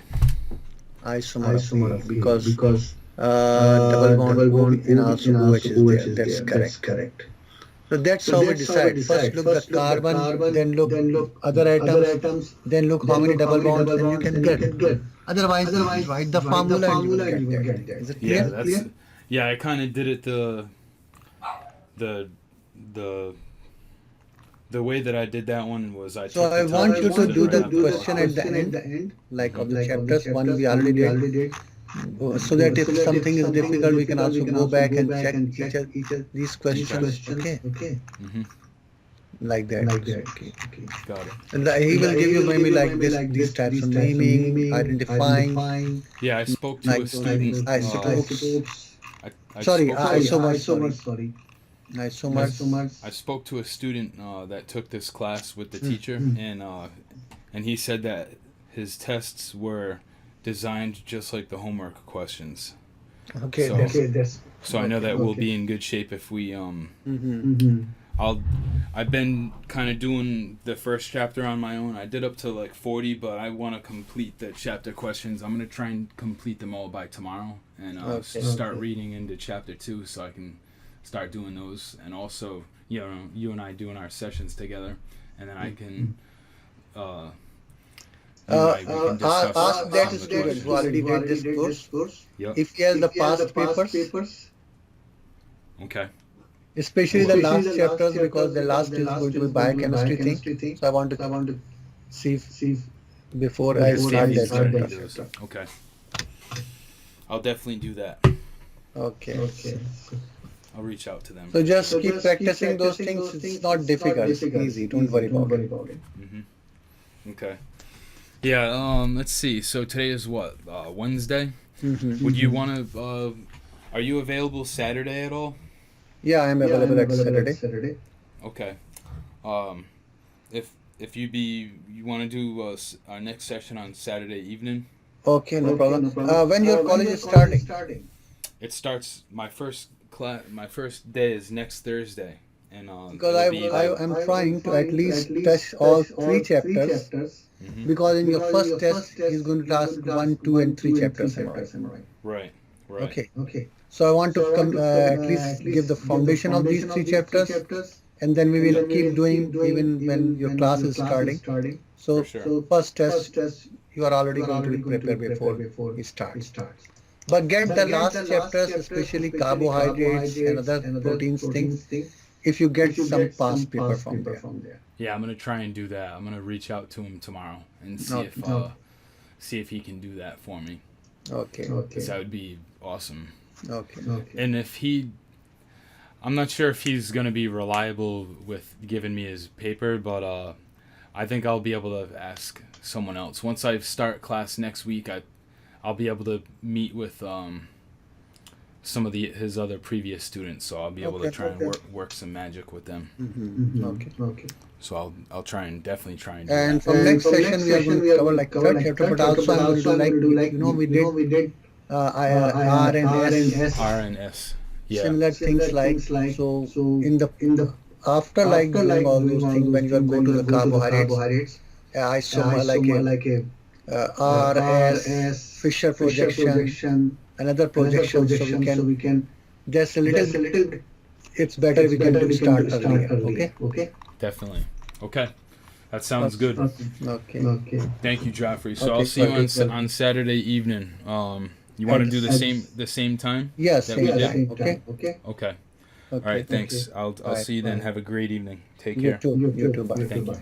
Isomer of Isomer E, of E, because because double bond double O bond and O also and OH also is OH there. is That's there. That's correct. correct. So that's So how we that's how we decide. First decide. look the First look the carbon, carbon, then look then look other other atoms, atoms, then look how then many look how double many bonds, double and you bonds, can and you get. can get. Otherwise, Otherwise, write the write the formula and you will formula and get you will that. get that. Is it Yeah, clear? that's yeah. I kind of did it the the way that I did that one was I So took I the want time you to to do the have the question at the Question at end, the end, like of the like of the chapters. One chapters, we one already we did. already did. So that if So that if something is something is difficult, we can difficult, we also can go also back go and back check and each check of each of these these questions. questions. Okay, Okay, like that. like that. Okay. Okay. got it. And he And will give he you will give maybe you like maybe this, like these types these of types of naming, naming, identifying, identifying, Yeah, I spoke to like a those student. isotopes. isotopes. I Sorry, spoke to isomers. Sorry, Isomers. Sorry. isomers. I spoke to a student that took this class with the Hmm. teacher, and he said that his tests were designed just like the homework questions. Okay, So- that's Okay, that's So I know Okay, that we'll okay. be in good shape if we Mm-hmm. I've been kind of doing the first chapter on my own. I did up to like 40, but I want to complete the chapter questions. I'm going to try and complete them all by tomorrow and Okay. start Okay. reading into chapter 2 so I can start doing those. And also, you and I doing our sessions together. And then I can, you and I, we can discuss ask some that of the student who questions. already did this course Yep. if he has the If he has past papers, Okay. especially the especially last chapters, because the last is going to be biochemistry thing. thing. So I want So I to want to see if see if before Before I I start he's that start gonna that do chapter. those. Okay. I'll definitely do that. Okay. okay. I'll reach out to them. So just So keep just practicing those things. It's not difficult. It's easy. Don't worry about it. Okay. Yeah, let's see. So today is what? Wednesday? Mhm. Would you want to, are you available Saturday at all? Yeah, I'm available at Saturday. Okay. If you want to do our next session on Saturday evening? Okay, no problem. When your college is starting? It starts, my first day is next Thursday. And Because it'll be like, I'm trying to at least touch all three chapters. Mhm. Because in your first test, he's going to ask 1, 2, and 3 chapters. Am I right? right. Okay. So I want to at least give the foundation of these 3 chapters, and then we will keep doing even when your class is starting. So For sure. first test, you are already going to be prepared before it starts. But get the last chapters, especially carbohydrates and other proteins things, if you get some past paper from there. Yeah, I'm gonna try and do that. I'm gonna reach out to him tomorrow and see if he can do that for me. Okay. 'Cause that would be awesome. Okay. And I'm not sure if he's gonna be reliable with giving me his paper, but I think I'll be able to ask someone else once I start class next week. I'll be able to meet with some of his other previous students, so I'll be able to try and work some magic with them. Okay. So I'll definitely try and do And that. from next session, we are going to cover like third chapter, but also I'm going to do like, we did R and S, R and S. Yeah. similar things like, so in the, after like doing all those things, when you are going to the carbohydrates, isomer like a R, S, Fisher projection, another projection, so we can just a little bit, it's better we can do start earlier, okay? Definitely. Okay. That sounds good. Okay. Thank you, Joffrey. So Okay, I'll see you perfect. on Saturday evening. You want to do the same time? Yes, That we did? okay? Okay. All right. Thanks. I'll Bye. see you then. Bye. Have a great evening. Take You care. too, bye. Thank you.